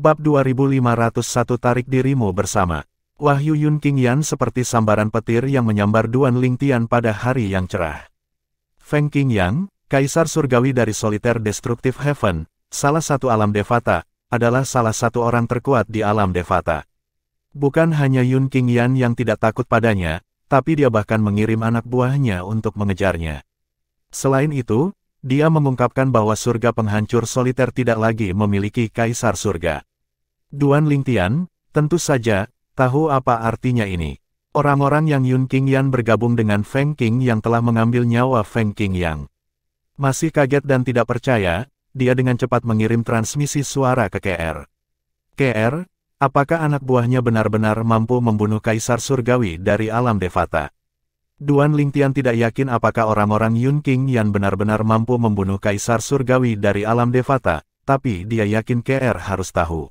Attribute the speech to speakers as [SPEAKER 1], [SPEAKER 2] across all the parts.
[SPEAKER 1] Bab 2501 Tarik Dirimu Bersama. Wahyu Yun Qingyan seperti sambaran petir yang menyambar Duan Lingtian pada hari yang cerah. Feng Qingyang, Kaisar Surgawi dari Solitaire Destructive Heaven, salah satu alam Devata, adalah salah satu orang terkuat di alam Devata. Bukan hanya Yun Qingyan yang tidak takut padanya, tapi dia bahkan mengirim anak buahnya untuk mengejarnya. Selain itu, dia mengungkapkan bahwa surga penghancur soliter tidak lagi memiliki kaisar surga. Duan Lingtian, tentu saja, tahu apa artinya ini. Orang-orang yang Yun Qingyan bergabung dengan Feng Qing yang telah mengambil nyawa Feng Qingyang. Masih kaget dan tidak percaya, dia dengan cepat mengirim transmisi suara ke KR. KR, apakah anak buahnya benar-benar mampu membunuh kaisar surgawi dari alam Devata? Duan Lingtian tidak yakin apakah orang-orang Yun Qingyan benar-benar mampu membunuh kaisar surgawi dari alam Devata, tapi dia yakin KR harus tahu.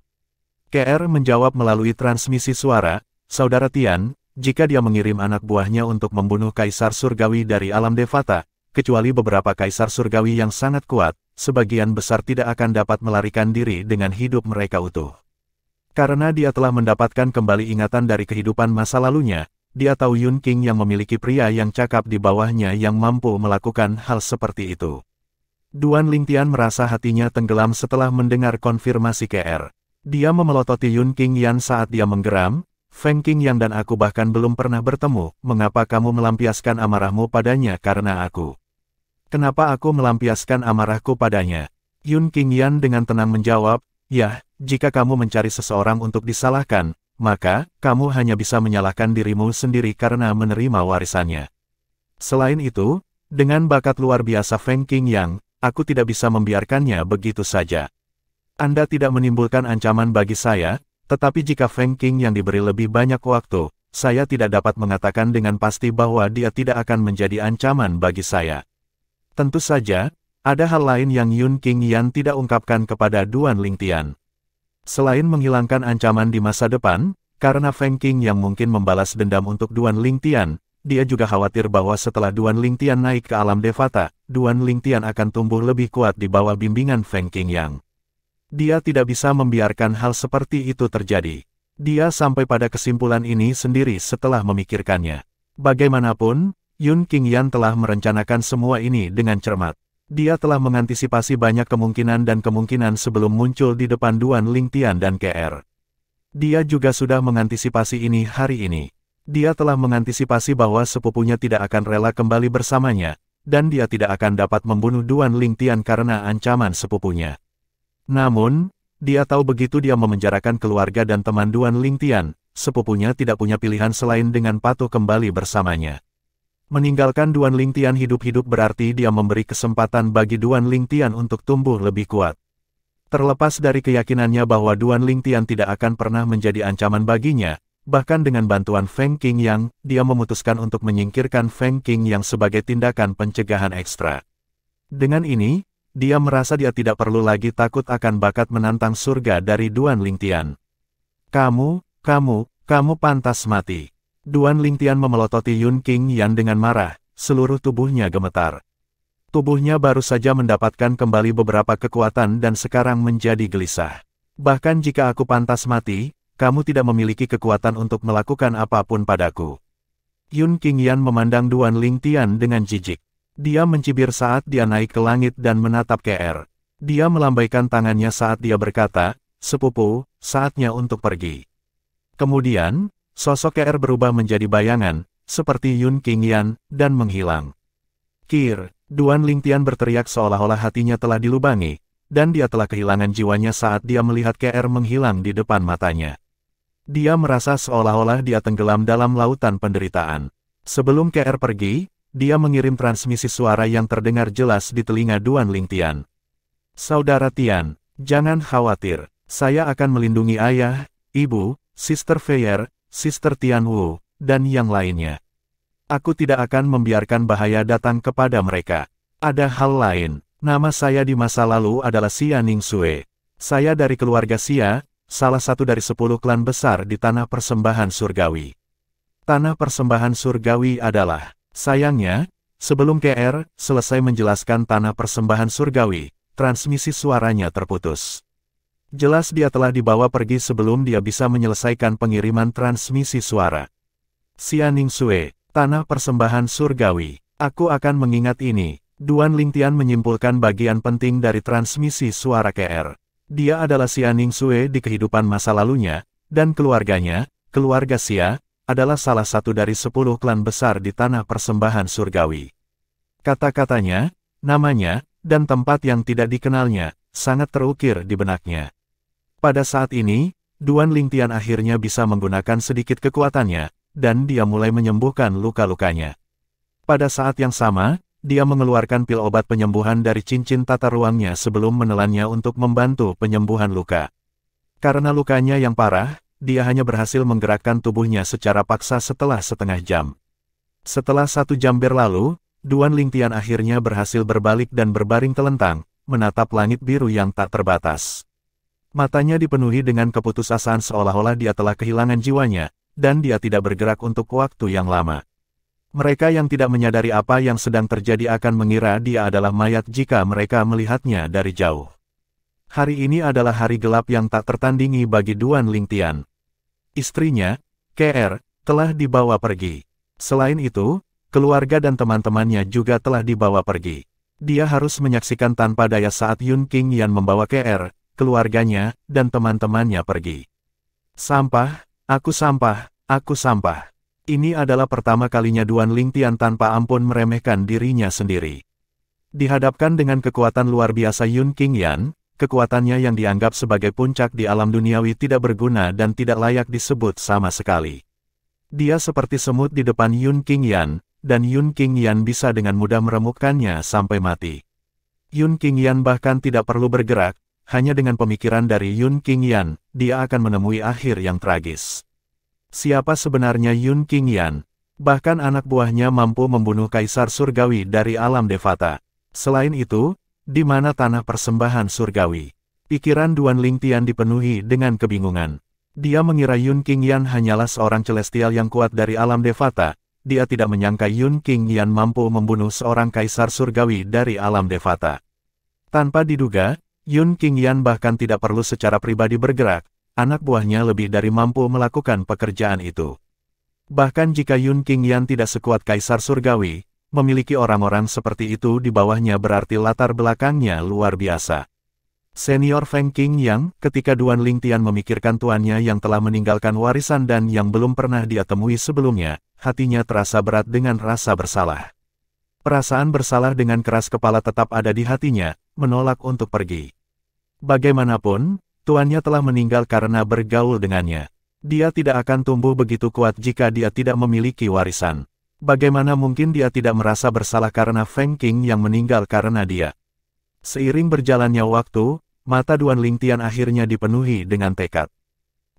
[SPEAKER 1] KR menjawab melalui transmisi suara, "Saudara Tian, jika dia mengirim anak buahnya untuk membunuh kaisar surgawi dari alam Devata, kecuali beberapa kaisar surgawi yang sangat kuat, sebagian besar tidak akan dapat melarikan diri dengan hidup mereka utuh. Karena dia telah mendapatkan kembali ingatan dari kehidupan masa lalunya, dia tahu Yun Qing yang memiliki pria yang cakap di bawahnya yang mampu melakukan hal seperti itu." Duan Lingtian merasa hatinya tenggelam setelah mendengar konfirmasi KR. Dia memelototi Yun Qingyan saat dia menggeram, "Feng Qingyang dan aku bahkan belum pernah bertemu, mengapa kamu melampiaskan amarahmu padanya karena aku?" "Kenapa aku melampiaskan amarahku padanya?" Yun Qingyan dengan tenang menjawab, "Ya, jika kamu mencari seseorang untuk disalahkan, maka, kamu hanya bisa menyalahkan dirimu sendiri karena menerima warisannya. Selain itu, dengan bakat luar biasa Feng Qingyang, aku tidak bisa membiarkannya begitu saja. Anda tidak menimbulkan ancaman bagi saya, tetapi jika Feng Qingyang diberi lebih banyak waktu, saya tidak dapat mengatakan dengan pasti bahwa dia tidak akan menjadi ancaman bagi saya." Tentu saja, ada hal lain yang Yun Qingyan tidak ungkapkan kepada Duan Lingtian. Selain menghilangkan ancaman di masa depan, karena Feng Qingyang mungkin membalas dendam untuk Duan Lingtian, dia juga khawatir bahwa setelah Duan Lingtian naik ke alam Devata, Duan Lingtian akan tumbuh lebih kuat di bawah bimbingan Feng Qingyang. Dia tidak bisa membiarkan hal seperti itu terjadi. Dia sampai pada kesimpulan ini sendiri setelah memikirkannya. Bagaimanapun, Yun Qingyan telah merencanakan semua ini dengan cermat. Dia telah mengantisipasi banyak kemungkinan dan kemungkinan sebelum muncul di depan Duan Lingtian dan KR. Dia juga sudah mengantisipasi ini hari ini. Dia telah mengantisipasi bahwa sepupunya tidak akan rela kembali bersamanya, dan dia tidak akan dapat membunuh Duan Lingtian karena ancaman sepupunya. Namun, dia tahu begitu dia memenjarakan keluarga dan teman Duan Lingtian, sepupunya tidak punya pilihan selain dengan patuh kembali bersamanya. Meninggalkan Duan Lingtian hidup-hidup berarti dia memberi kesempatan bagi Duan Lingtian untuk tumbuh lebih kuat. Terlepas dari keyakinannya bahwa Duan Lingtian tidak akan pernah menjadi ancaman baginya, bahkan dengan bantuan Feng Qingyang, dia memutuskan untuk menyingkirkan Feng Qingyang sebagai tindakan pencegahan ekstra. Dengan ini, dia merasa dia tidak perlu lagi takut akan bakat menantang surga dari Duan Lingtian. Kamu pantas mati." Duan Lingtian memelototi Yun Qingyan dengan marah, seluruh tubuhnya gemetar. Tubuhnya baru saja mendapatkan kembali beberapa kekuatan dan sekarang menjadi gelisah. "Bahkan jika aku pantas mati, kamu tidak memiliki kekuatan untuk melakukan apapun padaku." Yun Qingyan memandang Duan Lingtian dengan jijik. Dia mencibir saat dia naik ke langit dan menatap KR. Dia melambaikan tangannya saat dia berkata, "Sepupu, saatnya untuk pergi." Kemudian, sosok KR berubah menjadi bayangan, seperti Yun Qingyan, dan menghilang. "Kir!" Duan Lingtian berteriak seolah-olah hatinya telah dilubangi, dan dia telah kehilangan jiwanya saat dia melihat KR menghilang di depan matanya. Dia merasa seolah-olah dia tenggelam dalam lautan penderitaan. Sebelum KR pergi, dia mengirim transmisi suara yang terdengar jelas di telinga Duan Lingtian. "Saudara Tian, jangan khawatir, saya akan melindungi ayah, ibu, Sister Feier, Sister Tian Wu, dan yang lainnya. Aku tidak akan membiarkan bahaya datang kepada mereka. Ada hal lain, nama saya di masa lalu adalah Xia Ningsue. Saya dari keluarga Xia, salah satu dari 10 klan besar di Tanah Persembahan Surgawi. Tanah Persembahan Surgawi adalah..." Sayangnya, sebelum KR selesai menjelaskan Tanah Persembahan Surgawi, transmisi suaranya terputus. Jelas dia telah dibawa pergi sebelum dia bisa menyelesaikan pengiriman transmisi suara. Xia Ningsue, tanah persembahan surgawi. Aku akan mengingat ini. Duan Lingtian menyimpulkan bagian penting dari transmisi suara KR. Dia adalah Xia Ningsue di kehidupan masa lalunya, dan keluarganya, keluarga Xia, adalah salah satu dari 10 klan besar di tanah persembahan surgawi. Kata-katanya, namanya, dan tempat yang tidak dikenalnya, sangat terukir di benaknya. Pada saat ini, Duan Lingtian akhirnya bisa menggunakan sedikit kekuatannya, dan dia mulai menyembuhkan luka-lukanya. Pada saat yang sama, dia mengeluarkan pil obat penyembuhan dari cincin tata ruangnya sebelum menelannya untuk membantu penyembuhan luka. Karena lukanya yang parah, dia hanya berhasil menggerakkan tubuhnya secara paksa setelah setengah jam. Setelah 1 jam berlalu, Duan Lingtian akhirnya berhasil berbalik dan berbaring telentang, menatap langit biru yang tak terbatas. Matanya dipenuhi dengan keputusasaan seolah-olah dia telah kehilangan jiwanya, dan dia tidak bergerak untuk waktu yang lama. Mereka yang tidak menyadari apa yang sedang terjadi akan mengira dia adalah mayat jika mereka melihatnya dari jauh. Hari ini adalah hari gelap yang tak tertandingi bagi Duan Lingtian. Istrinya, KR, telah dibawa pergi. Selain itu, keluarga dan teman-temannya juga telah dibawa pergi. Dia harus menyaksikan tanpa daya saat Yun Qingyan membawa KR, keluarganya, dan teman-temannya pergi. Sampah, aku sampah, aku sampah. Ini adalah pertama kalinya Duan Lingtian tanpa ampun meremehkan dirinya sendiri. Dihadapkan dengan kekuatan luar biasa Yun Qingyan, kekuatannya yang dianggap sebagai puncak di alam duniawi tidak berguna dan tidak layak disebut sama sekali. Dia seperti semut di depan Yun Qingyan, dan Yun Qingyan bisa dengan mudah meremukkannya sampai mati. Yun Qingyan bahkan tidak perlu bergerak, hanya dengan pemikiran dari Yun Qingyan, dia akan menemui akhir yang tragis. Siapa sebenarnya Yun Qingyan? Bahkan anak buahnya mampu membunuh Kaisar Surgawi dari alam Devata. Selain itu, di mana tanah persembahan surgawi? Pikiran Duan Lingtian dipenuhi dengan kebingungan. Dia mengira Yun Qingyan hanyalah seorang celestial yang kuat dari alam Devata. Dia tidak menyangka Yun Qingyan mampu membunuh seorang Kaisar Surgawi dari alam Devata. Tanpa diduga, Yun Qingyan bahkan tidak perlu secara pribadi bergerak, anak buahnya lebih dari mampu melakukan pekerjaan itu. Bahkan jika Yun Qingyan tidak sekuat Kaisar Surgawi, memiliki orang-orang seperti itu di bawahnya berarti latar belakangnya luar biasa. Senior Feng Qingyang, ketika Duan Lingtian memikirkan tuannya yang telah meninggalkan warisan dan yang belum pernah dia temui sebelumnya, hatinya terasa berat dengan rasa bersalah. Perasaan bersalah dengan keras kepala tetap ada di hatinya, menolak untuk pergi. Bagaimanapun, tuannya telah meninggal karena bergaul dengannya. Dia tidak akan tumbuh begitu kuat jika dia tidak memiliki warisan. Bagaimana mungkin dia tidak merasa bersalah karena Feng Qing yang meninggal karena dia? Seiring berjalannya waktu, mata Duan Lingtian akhirnya dipenuhi dengan tekad.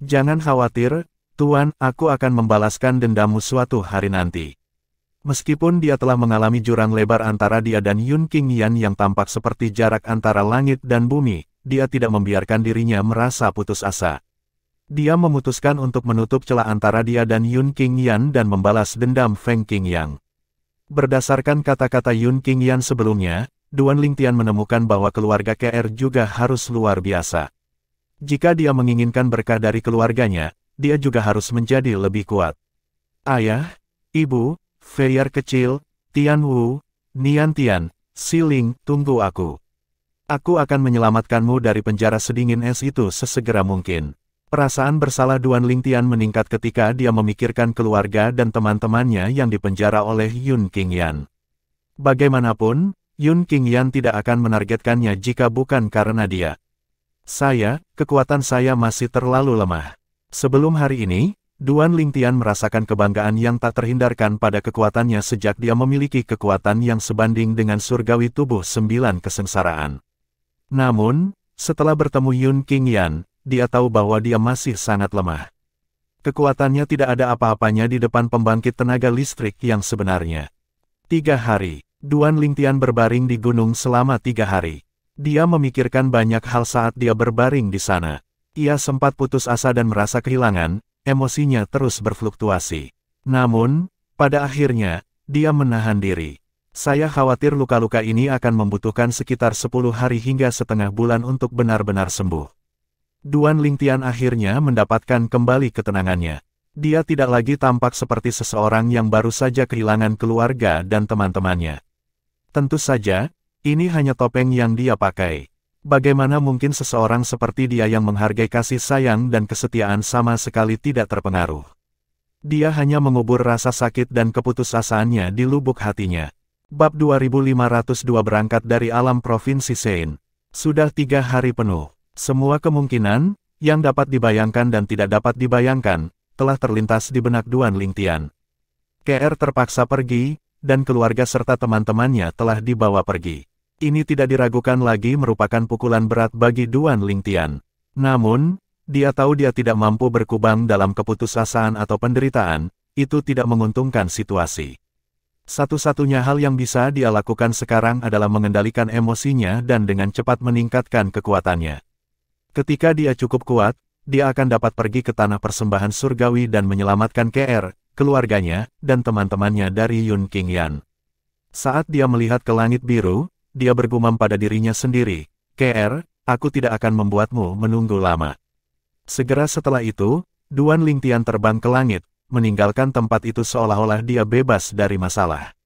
[SPEAKER 1] Jangan khawatir, Tuan, aku akan membalaskan dendammu suatu hari nanti. Meskipun dia telah mengalami jurang lebar antara dia dan Yun Qingyan yang tampak seperti jarak antara langit dan bumi, dia tidak membiarkan dirinya merasa putus asa. Dia memutuskan untuk menutup celah antara dia dan Yun Qingyan dan membalas dendam Feng Qingyang. Berdasarkan kata-kata Yun Qingyan sebelumnya, Duan Lingtian menemukan bahwa keluarga KR juga harus luar biasa. Jika dia menginginkan berkah dari keluarganya, dia juga harus menjadi lebih kuat. Ayah, Ibu, Feier kecil, Tian Wu, Nian Tian, Siling, tunggu aku. Aku akan menyelamatkanmu dari penjara sedingin es itu sesegera mungkin. Perasaan bersalah Duan Lingtian meningkat ketika dia memikirkan keluarga dan teman-temannya yang dipenjara oleh Yun Qingyan. Bagaimanapun, Yun Qingyan tidak akan menargetkannya jika bukan karena dia. Kekuatan saya masih terlalu lemah. Sebelum hari ini, Duan Lingtian merasakan kebanggaan yang tak terhindarkan pada kekuatannya sejak dia memiliki kekuatan yang sebanding dengan surgawi tubuh 9 kesengsaraan. Namun, setelah bertemu Yun Qingyan, dia tahu bahwa dia masih sangat lemah. Kekuatannya tidak ada apa-apanya di depan pembangkit tenaga listrik yang sebenarnya. 3 hari, Duan Lingtian berbaring di gunung selama 3 hari. Dia memikirkan banyak hal saat dia berbaring di sana. Ia sempat putus asa dan merasa kehilangan, emosinya terus berfluktuasi. Namun, pada akhirnya, dia menahan diri. Saya khawatir luka-luka ini akan membutuhkan sekitar 10 hari hingga setengah bulan untuk benar-benar sembuh. Duan Lingtian akhirnya mendapatkan kembali ketenangannya. Dia tidak lagi tampak seperti seseorang yang baru saja kehilangan keluarga dan teman-temannya. Tentu saja, ini hanya topeng yang dia pakai. Bagaimana mungkin seseorang seperti dia yang menghargai kasih sayang dan kesetiaan sama sekali tidak terpengaruh. Dia hanya mengubur rasa sakit dan keputusasaannya di lubuk hatinya. Bab 2502 berangkat dari alam Provinsi Sein. Sudah 3 hari penuh. Semua kemungkinan, yang dapat dibayangkan dan tidak dapat dibayangkan, telah terlintas di benak Duan Lingtian. KR terpaksa pergi, dan keluarga serta teman-temannya telah dibawa pergi. Ini tidak diragukan lagi merupakan pukulan berat bagi Duan Lingtian. Namun, dia tahu dia tidak mampu berkubang dalam keputusasaan atau penderitaan, itu tidak menguntungkan situasi. Satu-satunya hal yang bisa dia lakukan sekarang adalah mengendalikan emosinya dan dengan cepat meningkatkan kekuatannya. Ketika dia cukup kuat, dia akan dapat pergi ke tanah persembahan surgawi dan menyelamatkan KR, keluarganya, dan teman-temannya dari Yun Qingyan. Saat dia melihat ke langit biru, dia bergumam pada dirinya sendiri, KR, aku tidak akan membuatmu menunggu lama. Segera setelah itu, Duan Lingtian terbang ke langit, meninggalkan tempat itu seolah-olah dia bebas dari masalah.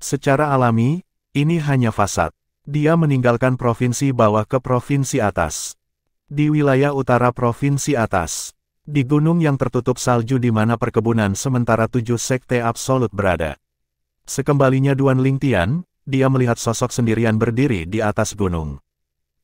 [SPEAKER 1] Secara alami, ini hanya fasad. Dia meninggalkan provinsi bawah ke provinsi atas. Di wilayah utara provinsi atas, di gunung yang tertutup salju di mana perkebunan sementara 7 sekte absolut berada. Sekembalinya Duan Lingtian, dia melihat sosok sendirian berdiri di atas gunung.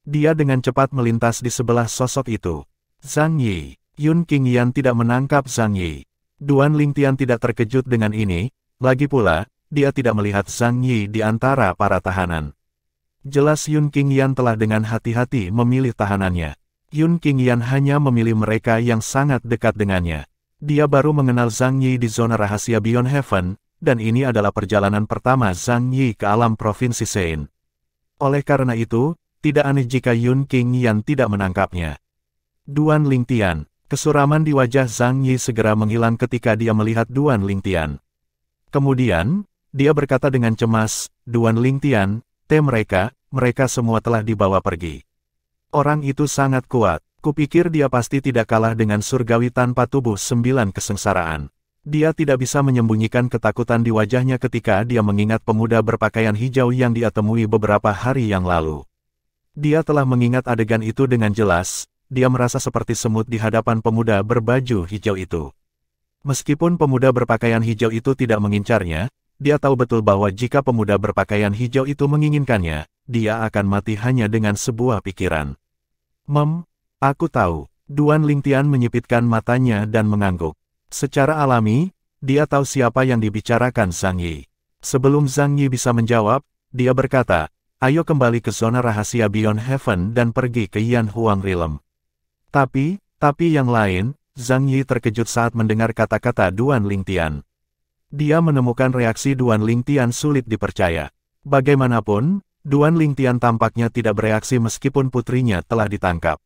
[SPEAKER 1] Dia dengan cepat melintas di sebelah sosok itu. Zhang Yi. Yun Qingyan tidak menangkap Zhang Yi. Duan Lingtian tidak terkejut dengan ini, lagi pula, dia tidak melihat Zhang Yi di antara para tahanan. Jelas Yun Qingyan telah dengan hati-hati memilih tahanannya. Yun Qingyan hanya memilih mereka yang sangat dekat dengannya. Dia baru mengenal Zhang Yi di zona rahasia Beyond Heaven, dan ini adalah perjalanan pertama Zhang Yi ke alam Provinsi Sein. Oleh karena itu, tidak aneh jika Yun Qingyan tidak menangkapnya. Duan Lingtian, kesuraman di wajah Zhang Yi segera menghilang ketika dia melihat Duan Lingtian. Kemudian, dia berkata dengan cemas, Duan Lingtian, mereka semua telah dibawa pergi. Orang itu sangat kuat. Kupikir dia pasti tidak kalah dengan surgawi tanpa tubuh 9 kesengsaraan. Dia tidak bisa menyembunyikan ketakutan di wajahnya ketika dia mengingat pemuda berpakaian hijau yang dia temui beberapa hari yang lalu. Dia telah mengingat adegan itu dengan jelas, dia merasa seperti semut di hadapan pemuda berbaju hijau itu. Meskipun pemuda berpakaian hijau itu tidak mengincarnya, dia tahu betul bahwa jika pemuda berpakaian hijau itu menginginkannya, dia akan mati hanya dengan sebuah pikiran. Aku tahu. Duan Lingtian menyipitkan matanya dan mengangguk. Secara alami, dia tahu siapa yang dibicarakan Zhang Yi. Sebelum Zhang Yi bisa menjawab, dia berkata, ayo kembali ke zona rahasia Beyond Heaven dan pergi ke Yan Huang Realm. Tapi yang lain, Zhang Yi terkejut saat mendengar kata-kata Duan Lingtian. Dia menemukan reaksi Duan Lingtian sulit dipercaya. Bagaimanapun, Duan Lingtian tampaknya tidak bereaksi meskipun putrinya telah ditangkap.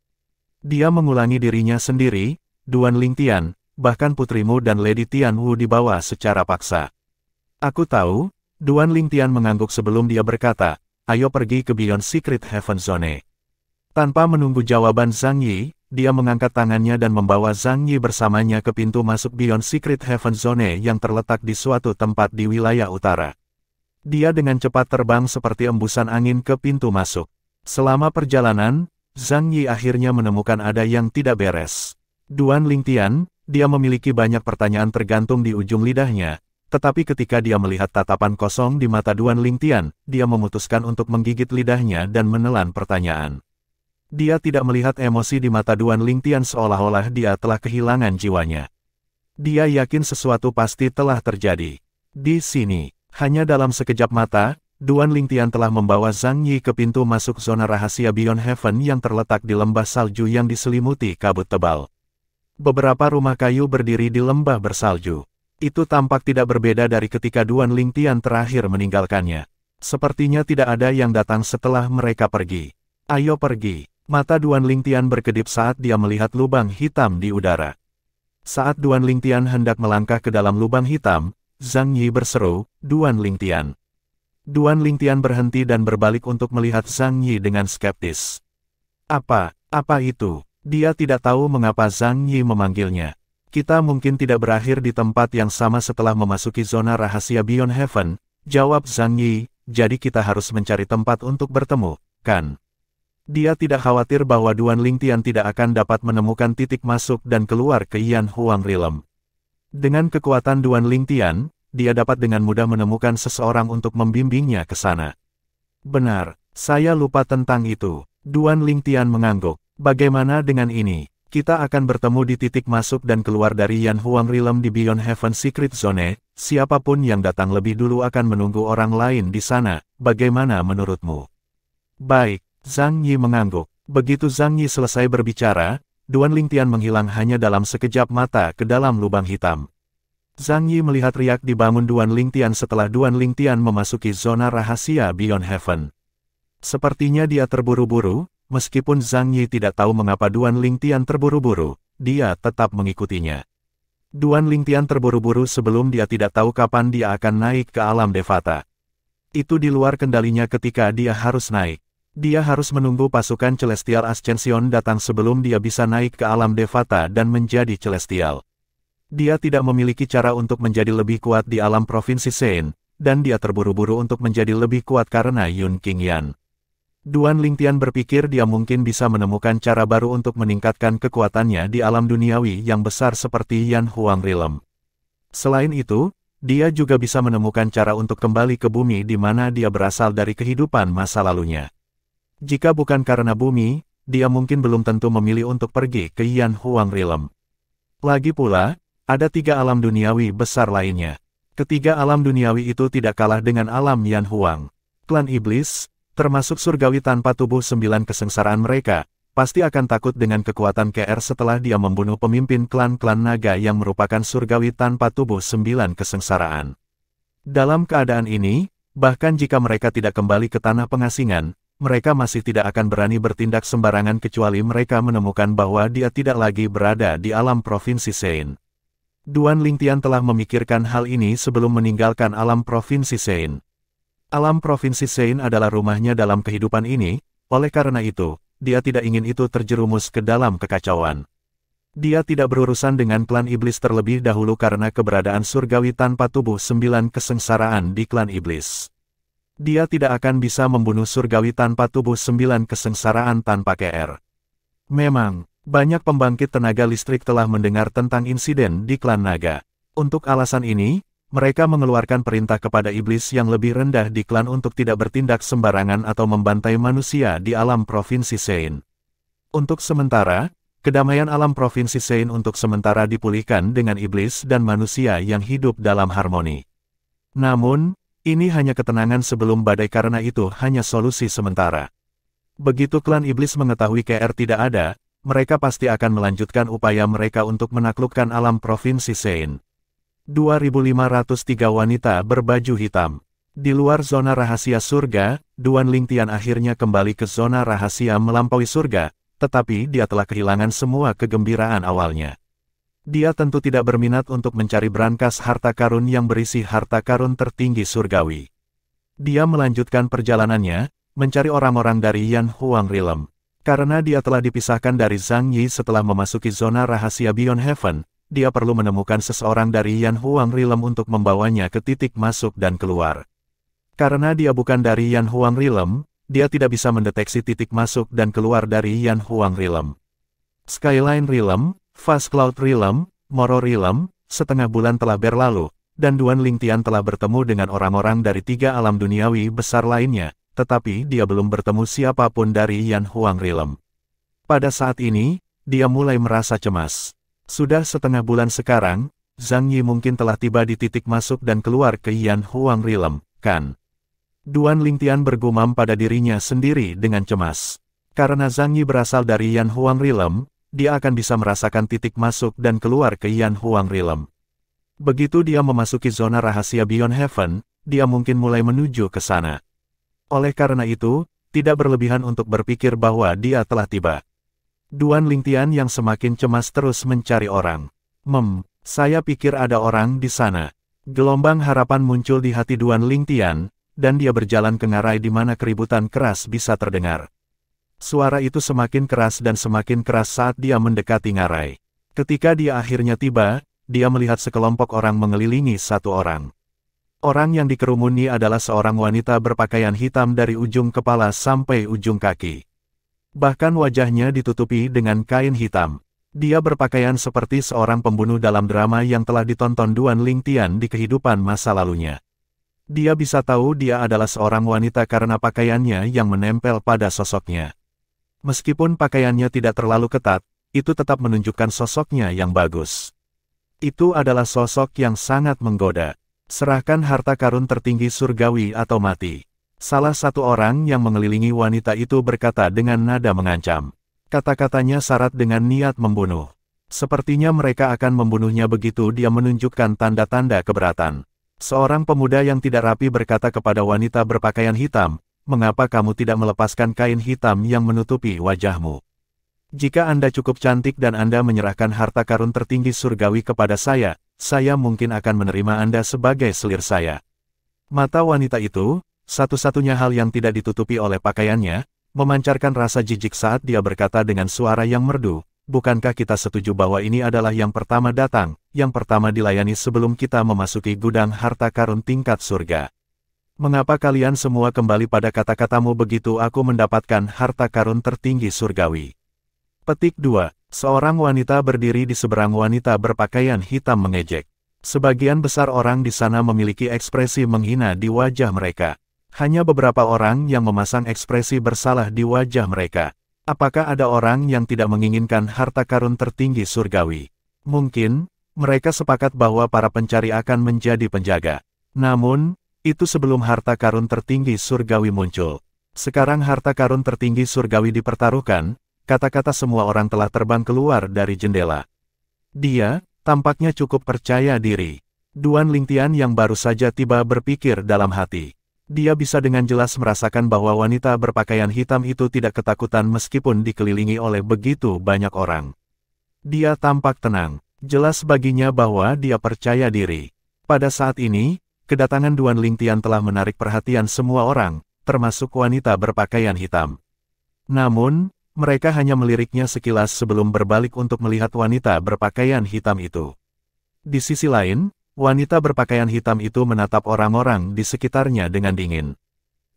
[SPEAKER 1] Dia mengulangi dirinya sendiri, Duan Lingtian, bahkan putrimu dan Lady Tianwu dibawa secara paksa. Aku tahu, Duan Lingtian mengangguk sebelum dia berkata, ayo pergi ke Beyond Secret Heaven Zone. Tanpa menunggu jawaban Zhang Yi, dia mengangkat tangannya dan membawa Zhang Yi bersamanya ke pintu masuk Beyond Secret Heaven Zone yang terletak di suatu tempat di wilayah utara. Dia dengan cepat terbang seperti embusan angin ke pintu masuk. Selama perjalanan, Zhang Yi akhirnya menemukan ada yang tidak beres. Duan Lingtian, dia memiliki banyak pertanyaan tergantung di ujung lidahnya, tetapi ketika dia melihat tatapan kosong di mata Duan Lingtian, dia memutuskan untuk menggigit lidahnya dan menelan pertanyaan. Dia tidak melihat emosi di mata Duan Lingtian seolah-olah dia telah kehilangan jiwanya. Dia yakin sesuatu pasti telah terjadi. Di sini. Hanya dalam sekejap mata, Duan Lingtian telah membawa Zhang Yi ke pintu masuk zona rahasia Beyond Heaven yang terletak di lembah salju yang diselimuti kabut tebal. Beberapa rumah kayu berdiri di lembah bersalju. Itu tampak tidak berbeda dari ketika Duan Lingtian terakhir meninggalkannya. Sepertinya tidak ada yang datang setelah mereka pergi. Ayo pergi. Mata Duan Lingtian berkedip saat dia melihat lubang hitam di udara. Saat Duan Lingtian hendak melangkah ke dalam lubang hitam, Zhang Yi berseru, Duan Lingtian. Duan Lingtian berhenti dan berbalik untuk melihat Zhang Yi dengan skeptis. Apa itu? Dia tidak tahu mengapa Zhang Yi memanggilnya. Kita mungkin tidak berakhir di tempat yang sama setelah memasuki zona rahasia Beyond Heaven, jawab Zhang Yi, jadi kita harus mencari tempat untuk bertemu, kan? Dia tidak khawatir bahwa Duan Lingtian tidak akan dapat menemukan titik masuk dan keluar ke Yan Huang Realm. Dengan kekuatan Duan Lingtian, dia dapat dengan mudah menemukan seseorang untuk membimbingnya ke sana. Benar, saya lupa tentang itu. Duan Lingtian mengangguk. Bagaimana dengan ini? Kita akan bertemu di titik masuk dan keluar dari Yan Huang Realm di Beyond Heaven Secret Zone. Siapapun yang datang lebih dulu akan menunggu orang lain di sana. Bagaimana menurutmu? Baik, Zhang Yi mengangguk. Begitu Zhang Yi selesai berbicara, Duan Lingtian menghilang hanya dalam sekejap mata ke dalam lubang hitam. Zhang Yi melihat riak dibangun Duan Lingtian setelah Duan Lingtian memasuki zona rahasia Beyond Heaven. Sepertinya dia terburu-buru. Meskipun Zhang Yi tidak tahu mengapa Duan Lingtian terburu-buru, dia tetap mengikutinya. Duan Lingtian terburu-buru sebelum dia tidak tahu kapan dia akan naik ke alam Devata. Itu di luar kendalinya ketika dia harus naik. Dia harus menunggu pasukan Celestial Ascension datang sebelum dia bisa naik ke alam Devata dan menjadi Celestial. Dia tidak memiliki cara untuk menjadi lebih kuat di alam Provinsi Sein, dan dia terburu-buru untuk menjadi lebih kuat karena Yun Qingyan. Duan Lingtian berpikir dia mungkin bisa menemukan cara baru untuk meningkatkan kekuatannya di alam duniawi yang besar seperti Yan Huang Realm. Selain itu, dia juga bisa menemukan cara untuk kembali ke bumi di mana dia berasal dari kehidupan masa lalunya. Jika bukan karena bumi, dia mungkin belum tentu memilih untuk pergi ke Yan Huang Realm. Lagi pula, ada 3 alam duniawi besar lainnya. Ketiga alam duniawi itu tidak kalah dengan alam Yan Huang. Klan Iblis, termasuk surgawi tanpa tubuh 9 kesengsaraan mereka, pasti akan takut dengan kekuatan KR setelah dia membunuh pemimpin klan-klan naga yang merupakan surgawi tanpa tubuh 9 kesengsaraan. Dalam keadaan ini, bahkan jika mereka tidak kembali ke tanah pengasingan, mereka masih tidak akan berani bertindak sembarangan kecuali mereka menemukan bahwa dia tidak lagi berada di alam Provinsi Sein. Duan Lingtian telah memikirkan hal ini sebelum meninggalkan alam Provinsi Sein. Alam Provinsi Sein adalah rumahnya dalam kehidupan ini, oleh karena itu, dia tidak ingin itu terjerumus ke dalam kekacauan. Dia tidak berurusan dengan klan iblis terlebih dahulu karena keberadaan surgawi tanpa tubuh 9 kesengsaraan di klan iblis. Dia tidak akan bisa membunuh surgawi tanpa tubuh 9 kesengsaraan tanpa KR. Memang, banyak pembangkit tenaga listrik telah mendengar tentang insiden di klan naga. Untuk alasan ini, mereka mengeluarkan perintah kepada iblis yang lebih rendah di klan untuk tidak bertindak sembarangan atau membantai manusia di alam Provinsi Sein. Untuk sementara, kedamaian alam Provinsi Sein untuk sementara dipulihkan dengan iblis dan manusia yang hidup dalam harmoni. Namun, ini hanya ketenangan sebelum badai karena itu hanya solusi sementara. Begitu klan iblis mengetahui KR tidak ada, mereka pasti akan melanjutkan upaya mereka untuk menaklukkan alam Provinsi Sein. 2503 wanita berbaju hitam. Di luar zona rahasia surga, Duan Lingtian akhirnya kembali ke zona rahasia melampaui surga, tetapi dia telah kehilangan semua kegembiraan awalnya. Dia tentu tidak berminat untuk mencari brankas harta karun yang berisi harta karun tertinggi surgawi. Dia melanjutkan perjalanannya, mencari orang-orang dari Yan Huang Realm. Karena dia telah dipisahkan dari Zhang Yi setelah memasuki zona rahasia Beyond Heaven, dia perlu menemukan seseorang dari Yan Huang Realm untuk membawanya ke titik masuk dan keluar. Karena dia bukan dari Yan Huang Realm, dia tidak bisa mendeteksi titik masuk dan keluar dari Yan Huang Realm. Skyline Realm, Fast Cloud Realm, Moro Realm, setengah bulan telah berlalu, dan Duan Lingtian telah bertemu dengan orang-orang dari 3 alam duniawi besar lainnya, tetapi dia belum bertemu siapapun dari Yan Huang Realm. Pada saat ini, dia mulai merasa cemas. Sudah setengah bulan sekarang, Zhang Yi mungkin telah tiba di titik masuk dan keluar ke Yan Huang Realm, kan? Duan Lingtian bergumam pada dirinya sendiri dengan cemas. Karena Zhang Yi berasal dari Yan Huang Realm, dia akan bisa merasakan titik masuk dan keluar ke Yan Huang Realm. Begitu dia memasuki zona rahasia Beyond Heaven, dia mungkin mulai menuju ke sana. Oleh karena itu, tidak berlebihan untuk berpikir bahwa dia telah tiba. Duan Lingtian yang semakin cemas terus mencari orang. Saya pikir ada orang di sana. Gelombang harapan muncul di hati Duan Lingtian, dan dia berjalan ke ngarai di mana keributan keras bisa terdengar. Suara itu semakin keras dan semakin keras saat dia mendekati ngarai. Ketika dia akhirnya tiba, dia melihat sekelompok orang mengelilingi satu orang. Orang yang dikerumuni adalah seorang wanita berpakaian hitam dari ujung kepala sampai ujung kaki. Bahkan wajahnya ditutupi dengan kain hitam. Dia berpakaian seperti seorang pembunuh dalam drama yang telah ditonton Duan Lingtian di kehidupan masa lalunya. Dia bisa tahu dia adalah seorang wanita karena pakaiannya yang menempel pada sosoknya. Meskipun pakaiannya tidak terlalu ketat, itu tetap menunjukkan sosoknya yang bagus. Itu adalah sosok yang sangat menggoda. Serahkan harta karun tertinggi surgawi atau mati. Salah satu orang yang mengelilingi wanita itu berkata dengan nada mengancam. Kata-katanya syarat dengan niat membunuh. Sepertinya mereka akan membunuhnya begitu dia menunjukkan tanda-tanda keberatan. Seorang pemuda yang tidak rapi berkata kepada wanita berpakaian hitam, "Mengapa kamu tidak melepaskan kain hitam yang menutupi wajahmu? Jika Anda cukup cantik dan Anda menyerahkan harta karun tertinggi surgawi kepada saya mungkin akan menerima Anda sebagai selir saya." Mata wanita itu, satu-satunya hal yang tidak ditutupi oleh pakaiannya, memancarkan rasa jijik saat dia berkata dengan suara yang merdu, "Bukankah kita setuju bahwa ini adalah yang pertama datang, yang pertama dilayani sebelum kita memasuki gudang harta karun tingkat surga? Mengapa kalian semua kembali pada kata-katamu begitu aku mendapatkan harta karun tertinggi surgawi?" Petik 2. Seorang wanita berdiri di seberang wanita berpakaian hitam mengejek. Sebagian besar orang di sana memiliki ekspresi menghina di wajah mereka. Hanya beberapa orang yang memasang ekspresi bersalah di wajah mereka. Apakah ada orang yang tidak menginginkan harta karun tertinggi surgawi? Mungkin, mereka sepakat bahwa para pencari akan menjadi penjaga. Namun, itu sebelum harta karun tertinggi surgawi muncul. Sekarang harta karun tertinggi surgawi dipertaruhkan, kata-kata semua orang telah terbang keluar dari jendela. Dia, tampaknya cukup percaya diri. Duan Lingtian yang baru saja tiba berpikir dalam hati. Dia bisa dengan jelas merasakan bahwa wanita berpakaian hitam itu tidak ketakutan meskipun dikelilingi oleh begitu banyak orang. Dia tampak tenang. Jelas baginya bahwa dia percaya diri. Pada saat ini, kedatangan Duan Lingtian telah menarik perhatian semua orang, termasuk wanita berpakaian hitam. Namun, mereka hanya meliriknya sekilas sebelum berbalik untuk melihat wanita berpakaian hitam itu. Di sisi lain, wanita berpakaian hitam itu menatap orang-orang di sekitarnya dengan dingin.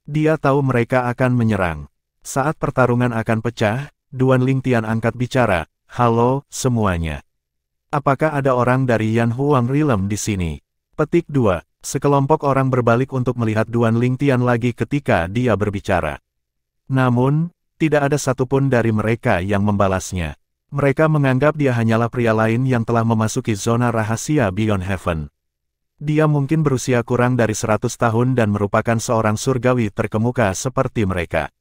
[SPEAKER 1] Dia tahu mereka akan menyerang. Saat pertarungan akan pecah, Duan Lingtian angkat bicara, "Halo, semuanya. Apakah ada orang dari Yan Huang Realm di sini?" Petik 2. Sekelompok orang berbalik untuk melihat Duan Lingtian lagi ketika dia berbicara. Namun, tidak ada satupun dari mereka yang membalasnya. Mereka menganggap dia hanyalah pria lain yang telah memasuki zona rahasia Beyond Heaven. Dia mungkin berusia kurang dari 100 tahun dan merupakan seorang surgawi terkemuka seperti mereka.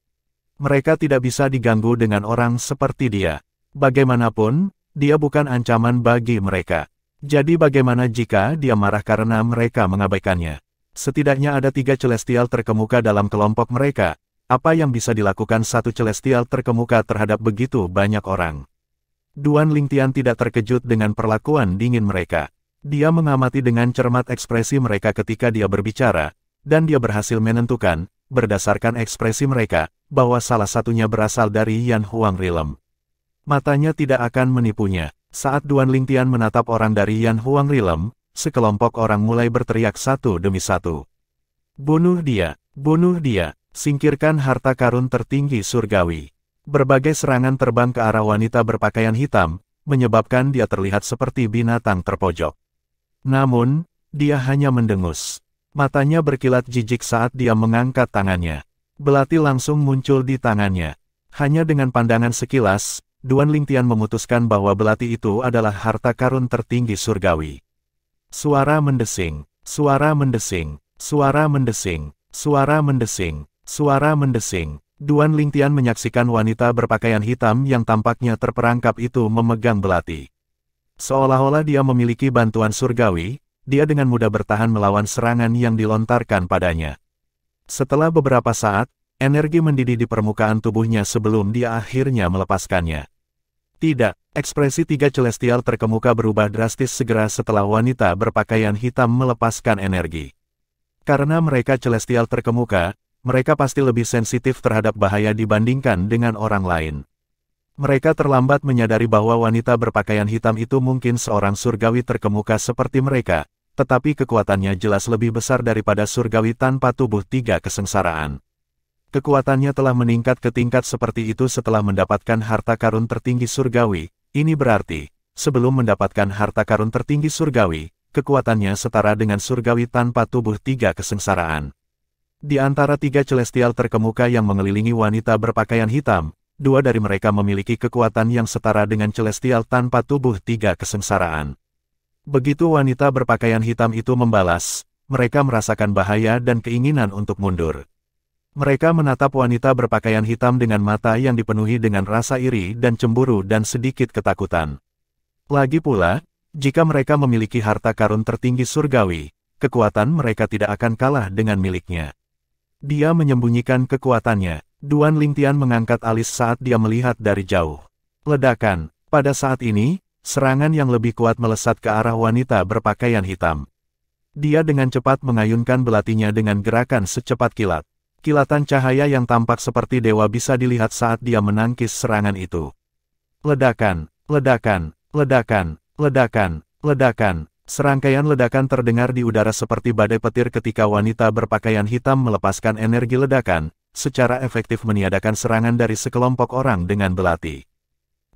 [SPEAKER 1] Mereka tidak bisa diganggu dengan orang seperti dia. Bagaimanapun, dia bukan ancaman bagi mereka. Jadi bagaimana jika dia marah karena mereka mengabaikannya? Setidaknya ada 3 celestial terkemuka dalam kelompok mereka. Apa yang bisa dilakukan satu celestial terkemuka terhadap begitu banyak orang? Duan Lingtian tidak terkejut dengan perlakuan dingin mereka. Dia mengamati dengan cermat ekspresi mereka ketika dia berbicara, dan dia berhasil menentukan, berdasarkan ekspresi mereka, bahwa salah satunya berasal dari Yan Huang Realm. Matanya tidak akan menipunya. Saat Duan Lingtian menatap orang dari Yan Huang Realm, sekelompok orang mulai berteriak satu demi satu. "Bunuh dia! Bunuh dia! Singkirkan harta karun tertinggi surgawi!" Berbagai serangan terbang ke arah wanita berpakaian hitam, menyebabkan dia terlihat seperti binatang terpojok. Namun, dia hanya mendengus. Matanya berkilat jijik saat dia mengangkat tangannya. Belati langsung muncul di tangannya. Hanya dengan pandangan sekilas, Duan Lingtian memutuskan bahwa belati itu adalah harta karun tertinggi surgawi. Suara mendesing, suara mendesing, suara mendesing, suara mendesing, suara mendesing. Duan Lingtian menyaksikan wanita berpakaian hitam yang tampaknya terperangkap itu memegang belati. Seolah-olah dia memiliki bantuan surgawi, dia dengan mudah bertahan melawan serangan yang dilontarkan padanya. Setelah beberapa saat, energi mendidih di permukaan tubuhnya sebelum dia akhirnya melepaskannya. Tidak, ekspresi 3 celestial terkemuka berubah drastis segera setelah wanita berpakaian hitam melepaskan energi. Karena mereka celestial terkemuka, mereka pasti lebih sensitif terhadap bahaya dibandingkan dengan orang lain. Mereka terlambat menyadari bahwa wanita berpakaian hitam itu mungkin seorang surgawi terkemuka seperti mereka, tetapi kekuatannya jelas lebih besar daripada surgawi tanpa tubuh 3 kesengsaraan. Kekuatannya telah meningkat ke tingkat seperti itu setelah mendapatkan harta karun tertinggi surgawi. Ini berarti, sebelum mendapatkan harta karun tertinggi surgawi, kekuatannya setara dengan surgawi tanpa tubuh 3 kesengsaraan. Di antara 3 celestial terkemuka yang mengelilingi wanita berpakaian hitam, 2 dari mereka memiliki kekuatan yang setara dengan celestial tanpa tubuh 3 kesengsaraan. Begitu wanita berpakaian hitam itu membalas, mereka merasakan bahaya dan keinginan untuk mundur. Mereka menatap wanita berpakaian hitam dengan mata yang dipenuhi dengan rasa iri dan cemburu dan sedikit ketakutan. Lagi pula, jika mereka memiliki harta karun tertinggi surgawi, kekuatan mereka tidak akan kalah dengan miliknya. Dia menyembunyikan kekuatannya. Duan Lingtian mengangkat alis saat dia melihat dari jauh. Ledakan. Pada saat ini, serangan yang lebih kuat melesat ke arah wanita berpakaian hitam. Dia dengan cepat mengayunkan belatinya dengan gerakan secepat kilat. Kilatan cahaya yang tampak seperti dewa bisa dilihat saat dia menangkis serangan itu. Ledakan, ledakan, ledakan, ledakan, ledakan. Serangkaian ledakan terdengar di udara seperti badai petir ketika wanita berpakaian hitam melepaskan energi ledakan, secara efektif meniadakan serangan dari sekelompok orang dengan belati.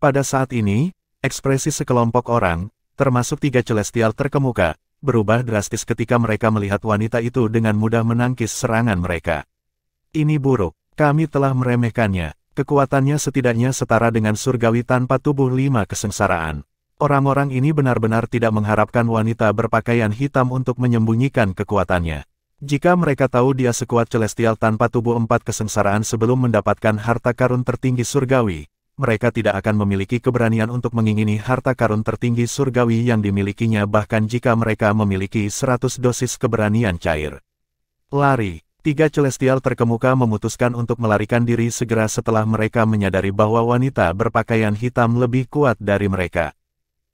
[SPEAKER 1] Pada saat ini, ekspresi sekelompok orang, termasuk 3 celestial terkemuka, berubah drastis ketika mereka melihat wanita itu dengan mudah menangkis serangan mereka. Ini buruk, kami telah meremehkannya, kekuatannya setidaknya setara dengan surgawi tanpa tubuh 5 kesengsaraan. Orang-orang ini benar-benar tidak mengharapkan wanita berpakaian hitam untuk menyembunyikan kekuatannya. Jika mereka tahu dia sekuat celestial tanpa tubuh 4 kesengsaraan sebelum mendapatkan harta karun tertinggi surgawi, mereka tidak akan memiliki keberanian untuk mengingini harta karun tertinggi surgawi yang dimilikinya bahkan jika mereka memiliki 100 dosis keberanian cair. Lari. 3 celestial terkemuka memutuskan untuk melarikan diri segera setelah mereka menyadari bahwa wanita berpakaian hitam lebih kuat dari mereka.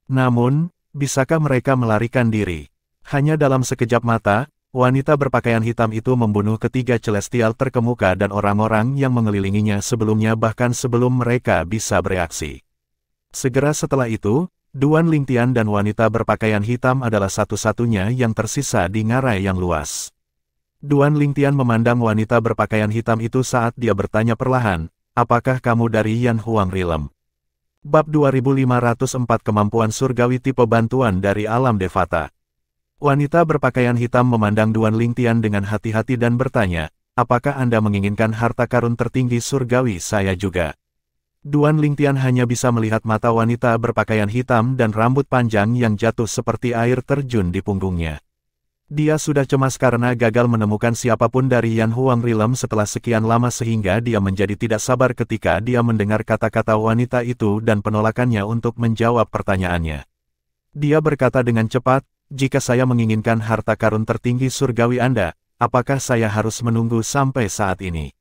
[SPEAKER 1] Namun, bisakah mereka melarikan diri? Hanya dalam sekejap mata, wanita berpakaian hitam itu membunuh ketiga celestial terkemuka dan orang-orang yang mengelilinginya sebelumnya bahkan sebelum mereka bisa bereaksi. Segera setelah itu, Duan Lingtian dan wanita berpakaian hitam adalah satu-satunya yang tersisa di ngarai yang luas. Duan Lingtian memandang wanita berpakaian hitam itu saat dia bertanya perlahan, "Apakah kamu dari Yan Huang Realm?" Bab 2504 Kemampuan Surgawi Tipe Bantuan dari Alam Devata. Wanita berpakaian hitam memandang Duan Lingtian dengan hati-hati dan bertanya, "Apakah Anda menginginkan harta karun tertinggi surgawi saya juga?" Duan Lingtian hanya bisa melihat mata wanita berpakaian hitam dan rambut panjang yang jatuh seperti air terjun di punggungnya. Dia sudah cemas karena gagal menemukan siapapun dari Yan Huang Realm setelah sekian lama sehingga dia menjadi tidak sabar ketika dia mendengar kata-kata wanita itu dan penolakannya untuk menjawab pertanyaannya. Dia berkata dengan cepat, "Jika saya menginginkan harta karun tertinggi surgawi Anda, apakah saya harus menunggu sampai saat ini?"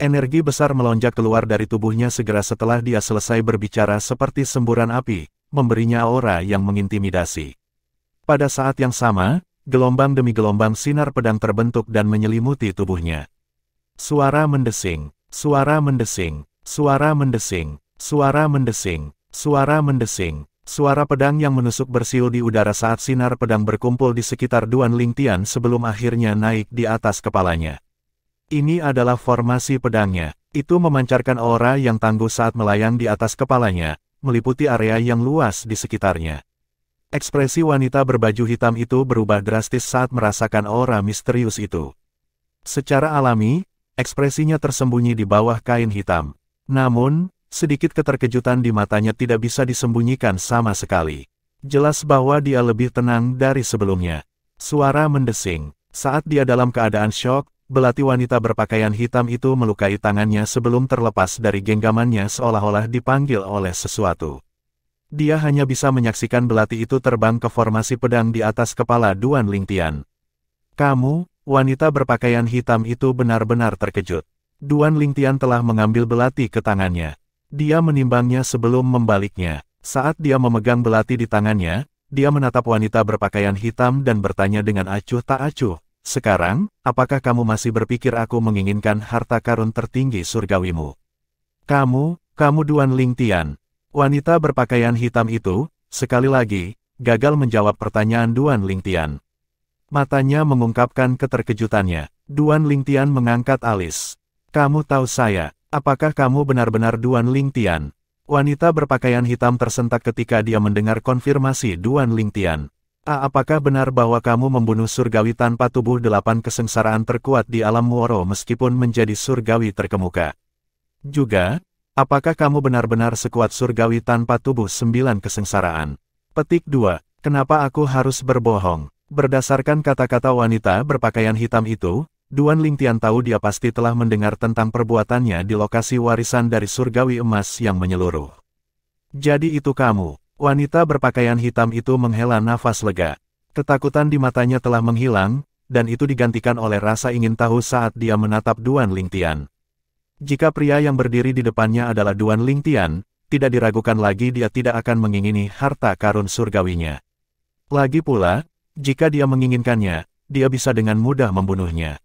[SPEAKER 1] Energi besar melonjak keluar dari tubuhnya segera setelah dia selesai berbicara seperti semburan api, memberinya aura yang mengintimidasi. Pada saat yang sama, gelombang demi gelombang sinar pedang terbentuk dan menyelimuti tubuhnya. Suara mendesing, suara mendesing, suara mendesing, suara mendesing, suara mendesing. Suara pedang yang menusuk bersiul di udara saat sinar pedang berkumpul di sekitar Duan Lingtian sebelum akhirnya naik di atas kepalanya. Ini adalah formasi pedangnya. Itu memancarkan aura yang tangguh saat melayang di atas kepalanya, meliputi area yang luas di sekitarnya. Ekspresi wanita berbaju hitam itu berubah drastis saat merasakan aura misterius itu. Secara alami, ekspresinya tersembunyi di bawah kain hitam. Namun, sedikit keterkejutan di matanya tidak bisa disembunyikan sama sekali. Jelas bahwa dia lebih tenang dari sebelumnya. Suara mendesing. Saat dia dalam keadaan syok, belati wanita berpakaian hitam itu melukai tangannya sebelum terlepas dari genggamannya seolah-olah dipanggil oleh sesuatu. Dia hanya bisa menyaksikan belati itu terbang ke formasi pedang di atas kepala Duan Lingtian. "Kamu," wanita berpakaian hitam itu benar-benar terkejut. Duan Lingtian telah mengambil belati ke tangannya. Dia menimbangnya sebelum membaliknya. Saat dia memegang belati di tangannya, dia menatap wanita berpakaian hitam dan bertanya dengan acuh tak acuh, sekarang, apakah kamu masih berpikir aku menginginkan harta karun tertinggi surgawimu? Kamu Duan Lingtian. Wanita berpakaian hitam itu, sekali lagi, gagal menjawab pertanyaan Duan Lingtian. Matanya mengungkapkan keterkejutannya. Duan Lingtian mengangkat alis. Kamu tahu saya, apakah kamu benar-benar Duan Lingtian? Wanita berpakaian hitam tersentak ketika dia mendengar konfirmasi Duan Lingtian. Apakah benar bahwa kamu membunuh surgawi tanpa tubuh 8 kesengsaraan terkuat di alam Woro meskipun menjadi surgawi terkemuka? Juga, apakah kamu benar-benar sekuat surgawi tanpa tubuh 9 kesengsaraan? Petik 2. Kenapa aku harus berbohong? Berdasarkan kata-kata wanita berpakaian hitam itu, Duan Lingtian tahu dia pasti telah mendengar tentang perbuatannya di lokasi warisan dari surgawi emas yang menyeluruh. Jadi itu kamu. Wanita berpakaian hitam itu menghela nafas lega. Ketakutan di matanya telah menghilang, dan itu digantikan oleh rasa ingin tahu saat dia menatap Duan Lingtian. Jika pria yang berdiri di depannya adalah Duan Lingtian, tidak diragukan lagi dia tidak akan mengingini harta karun surgawinya. Lagi pula, jika dia menginginkannya, dia bisa dengan mudah membunuhnya.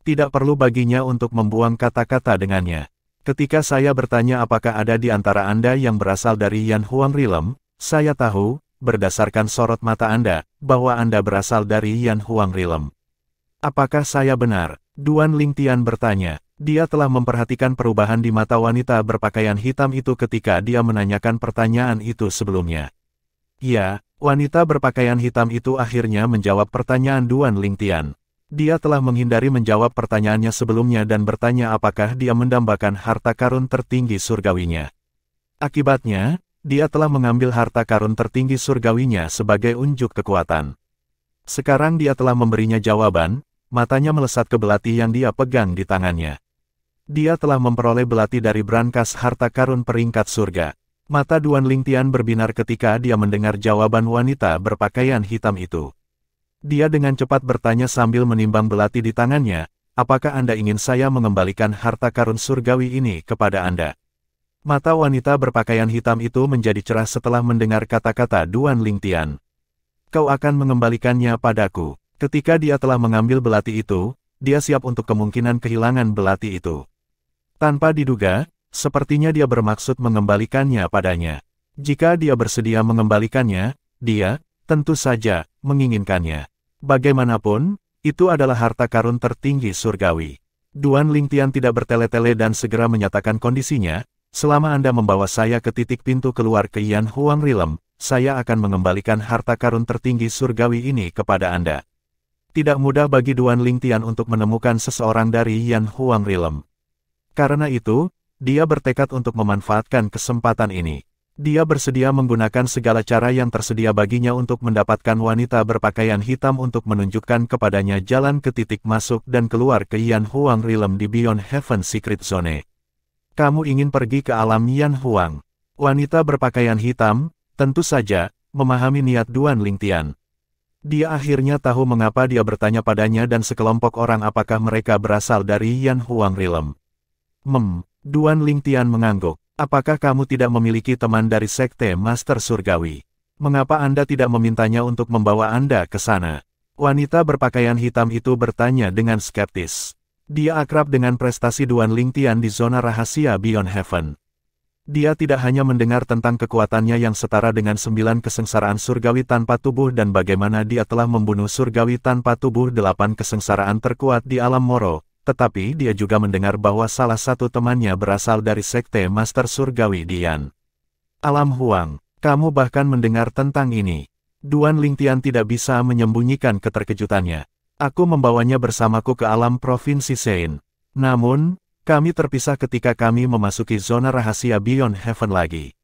[SPEAKER 1] Tidak perlu baginya untuk membuang kata-kata dengannya. Ketika saya bertanya apakah ada di antara Anda yang berasal dari Yan Huang Realm, saya tahu, berdasarkan sorot mata Anda, bahwa Anda berasal dari Yan Huang Realm. Apakah saya benar? Duan Lingtian bertanya. Dia telah memperhatikan perubahan di mata wanita berpakaian hitam itu ketika dia menanyakan pertanyaan itu sebelumnya. Ya, wanita berpakaian hitam itu akhirnya menjawab pertanyaan Duan Lingtian. Dia telah menghindari menjawab pertanyaannya sebelumnya dan bertanya apakah dia mendambakan harta karun tertinggi surgawinya. Akibatnya, dia telah mengambil harta karun tertinggi surgawinya sebagai unjuk kekuatan. Sekarang dia telah memberinya jawaban, matanya melesat ke belati yang dia pegang di tangannya. Dia telah memperoleh belati dari brankas harta karun peringkat surga. Mata Duan Lingtian berbinar ketika dia mendengar jawaban wanita berpakaian hitam itu. Dia dengan cepat bertanya sambil menimbang belati di tangannya, apakah Anda ingin saya mengembalikan harta karun surgawi ini kepada Anda? Mata wanita berpakaian hitam itu menjadi cerah setelah mendengar kata-kata Duan Lingtian. Kau akan mengembalikannya padaku. Ketika dia telah mengambil belati itu, dia siap untuk kemungkinan kehilangan belati itu. Tanpa diduga, sepertinya dia bermaksud mengembalikannya padanya. Jika dia bersedia mengembalikannya, dia, tentu saja, menginginkannya. Bagaimanapun, itu adalah harta karun tertinggi surgawi. Duan Lingtian tidak bertele-tele dan segera menyatakan kondisinya, selama Anda membawa saya ke titik pintu keluar ke Yan Huang Realm, saya akan mengembalikan harta karun tertinggi surgawi ini kepada Anda. Tidak mudah bagi Duan Lingtian untuk menemukan seseorang dari Yan Huang Realm. Karena itu, dia bertekad untuk memanfaatkan kesempatan ini. Dia bersedia menggunakan segala cara yang tersedia baginya untuk mendapatkan wanita berpakaian hitam untuk menunjukkan kepadanya jalan ke titik masuk dan keluar ke Yan Huang Realm di Beyond Heaven Secret Zone. Kamu ingin pergi ke alam Yan Huang? Wanita berpakaian hitam, tentu saja, memahami niat Duan Lingtian. Dia akhirnya tahu mengapa dia bertanya padanya dan sekelompok orang apakah mereka berasal dari Yan Huang Realm. Duan Lingtian mengangguk. Apakah kamu tidak memiliki teman dari Sekte Master Surgawi? Mengapa Anda tidak memintanya untuk membawa Anda ke sana? Wanita berpakaian hitam itu bertanya dengan skeptis. Dia akrab dengan prestasi Duan Lingtian di zona rahasia Beyond Heaven. Dia tidak hanya mendengar tentang kekuatannya yang setara dengan 9 kesengsaraan surgawi tanpa tubuh dan bagaimana dia telah membunuh surgawi tanpa tubuh 8 kesengsaraan terkuat di alam Moro, tetapi dia juga mendengar bahwa salah satu temannya berasal dari Sekte Master Surgawi di Yan Alam Huang. Kamu bahkan mendengar tentang ini. Duan Lingtian tidak bisa menyembunyikan keterkejutannya. Aku membawanya bersamaku ke alam Provinsi Sein. Namun, kami terpisah ketika kami memasuki zona rahasia Beyond Heaven lagi.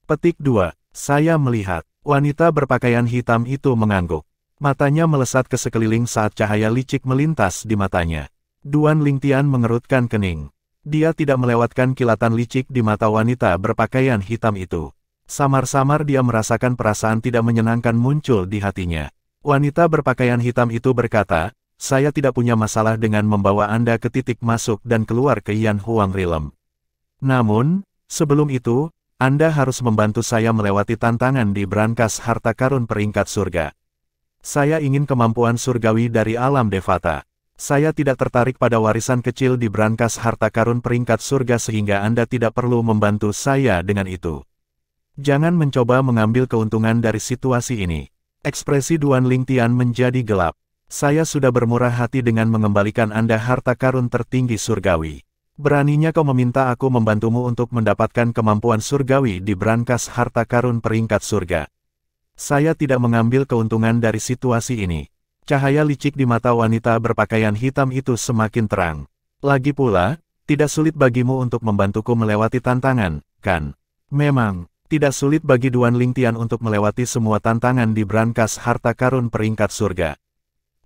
[SPEAKER 1] Petik 2. Saya melihat. Wanita berpakaian hitam itu mengangguk. Matanya melesat ke sekeliling saat cahaya licik melintas di matanya. Duan Lingtian mengerutkan kening. Dia tidak melewatkan kilatan licik di mata wanita berpakaian hitam itu. Samar-samar dia merasakan perasaan tidak menyenangkan muncul di hatinya. Wanita berpakaian hitam itu berkata, saya tidak punya masalah dengan membawa Anda ke titik masuk dan keluar ke Yan Huang Realm. Namun, sebelum itu, Anda harus membantu saya melewati tantangan di brankas harta karun peringkat surga. Saya ingin kemampuan surgawi dari alam Devata. Saya tidak tertarik pada warisan kecil di brankas harta karun peringkat surga sehingga Anda tidak perlu membantu saya dengan itu. Jangan mencoba mengambil keuntungan dari situasi ini. Ekspresi Duan Lingtian menjadi gelap. Saya sudah bermurah hati dengan mengembalikan Anda harta karun tertinggi surgawi. Beraninya kau meminta aku membantumu untuk mendapatkan kemampuan surgawi di brankas harta karun peringkat surga. Saya tidak mengambil keuntungan dari situasi ini. Cahaya licik di mata wanita berpakaian hitam itu semakin terang. Lagi pula, tidak sulit bagimu untuk membantuku melewati tantangan, kan? Memang, tidak sulit bagi Duan Lingtian untuk melewati semua tantangan di brankas harta karun peringkat surga.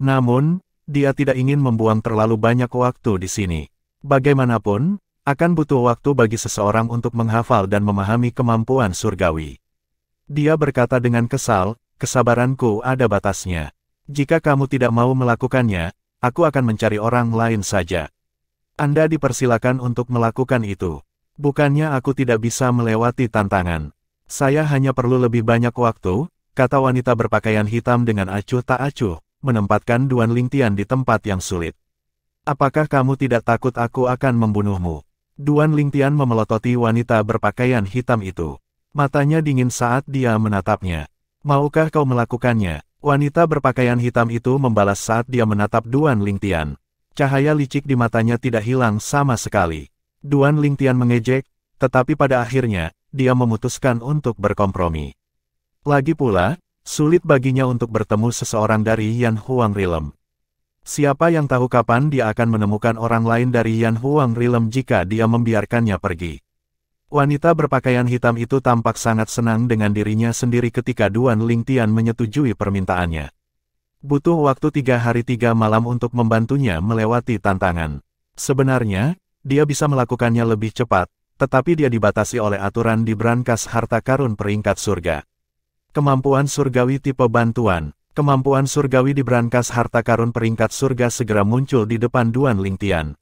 [SPEAKER 1] Namun, dia tidak ingin membuang terlalu banyak waktu di sini. Bagaimanapun, akan butuh waktu bagi seseorang untuk menghafal dan memahami kemampuan surgawi. Dia berkata dengan kesal, kesabaranku ada batasnya. Jika kamu tidak mau melakukannya, aku akan mencari orang lain saja. Anda dipersilakan untuk melakukan itu. Bukannya aku tidak bisa melewati tantangan. Saya hanya perlu lebih banyak waktu, kata wanita berpakaian hitam dengan acuh tak acuh, menempatkan Duan Lingtian di tempat yang sulit. Apakah kamu tidak takut aku akan membunuhmu? Duan Lingtian memelototi wanita berpakaian hitam itu. Matanya dingin saat dia menatapnya. Maukah kau melakukannya? Wanita berpakaian hitam itu membalas saat dia menatap Duan Lingtian. Cahaya licik di matanya tidak hilang sama sekali. Duan Lingtian mengejek, tetapi pada akhirnya, dia memutuskan untuk berkompromi. Lagi pula, sulit baginya untuk bertemu seseorang dari Yan Huang Realm. Siapa yang tahu kapan dia akan menemukan orang lain dari Yan Huang Realm jika dia membiarkannya pergi. Wanita berpakaian hitam itu tampak sangat senang dengan dirinya sendiri ketika Duan Lingtian menyetujui permintaannya. Butuh waktu 3 hari 3 malam untuk membantunya melewati tantangan. Sebenarnya, dia bisa melakukannya lebih cepat, tetapi dia dibatasi oleh aturan di brankas harta karun peringkat surga. Kemampuan surgawi tipe bantuan. Kemampuan surgawi di brankas harta karun peringkat surga segera muncul di depan Duan Lingtian.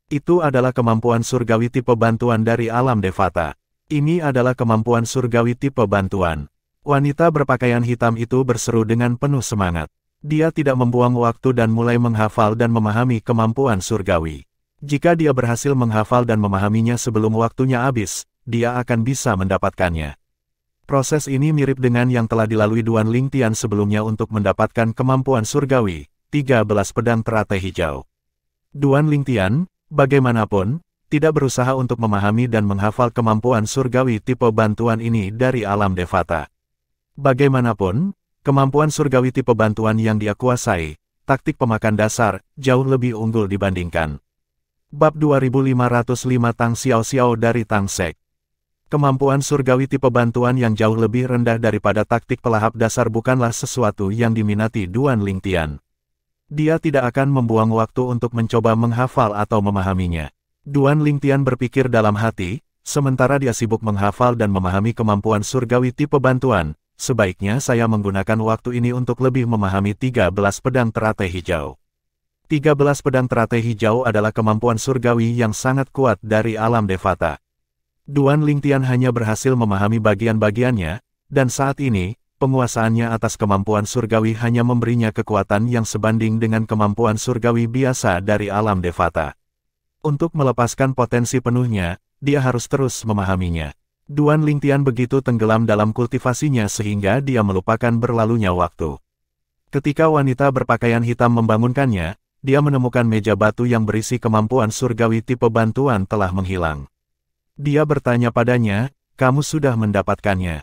[SPEAKER 1] Itu adalah kemampuan surgawi tipe bantuan dari alam Devata. Ini adalah kemampuan surgawi tipe bantuan. Wanita berpakaian hitam itu berseru dengan penuh semangat. Dia tidak membuang waktu dan mulai menghafal dan memahami kemampuan surgawi. Jika dia berhasil menghafal dan memahaminya sebelum waktunya habis, dia akan bisa mendapatkannya. Proses ini mirip dengan yang telah dilalui Duan Lingtian sebelumnya untuk mendapatkan kemampuan surgawi, 13 pedang teratai hijau. Duan Lingtian, bagaimanapun, tidak berusaha untuk memahami dan menghafal kemampuan surgawi tipe bantuan ini dari alam Devata. Bagaimanapun, kemampuan surgawi tipe bantuan yang dia kuasai, taktik pemakan dasar, jauh lebih unggul dibandingkan. Bab 2505 Tang Xiao Xiao dari Tang Sek. Kemampuan surgawi tipe bantuan yang jauh lebih rendah daripada taktik pelahap dasar bukanlah sesuatu yang diminati Duan Lingtian. Dia tidak akan membuang waktu untuk mencoba menghafal atau memahaminya. Duan Lingtian berpikir dalam hati, sementara dia sibuk menghafal dan memahami kemampuan surgawi tipe bantuan, sebaiknya saya menggunakan waktu ini untuk lebih memahami 13 pedang teratai hijau. 13 pedang teratai hijau adalah kemampuan surgawi yang sangat kuat dari alam Devata. Duan Lingtian hanya berhasil memahami bagian-bagiannya, dan saat ini, penguasaannya atas kemampuan surgawi hanya memberinya kekuatan yang sebanding dengan kemampuan surgawi biasa dari alam Devata. Untuk melepaskan potensi penuhnya, dia harus terus memahaminya. Duan Lingtian begitu tenggelam dalam kultivasinya sehingga dia melupakan berlalunya waktu. Ketika wanita berpakaian hitam membangunkannya, dia menemukan meja batu yang berisi kemampuan surgawi tipe bantuan telah menghilang. Dia bertanya padanya, "Kamu sudah mendapatkannya?"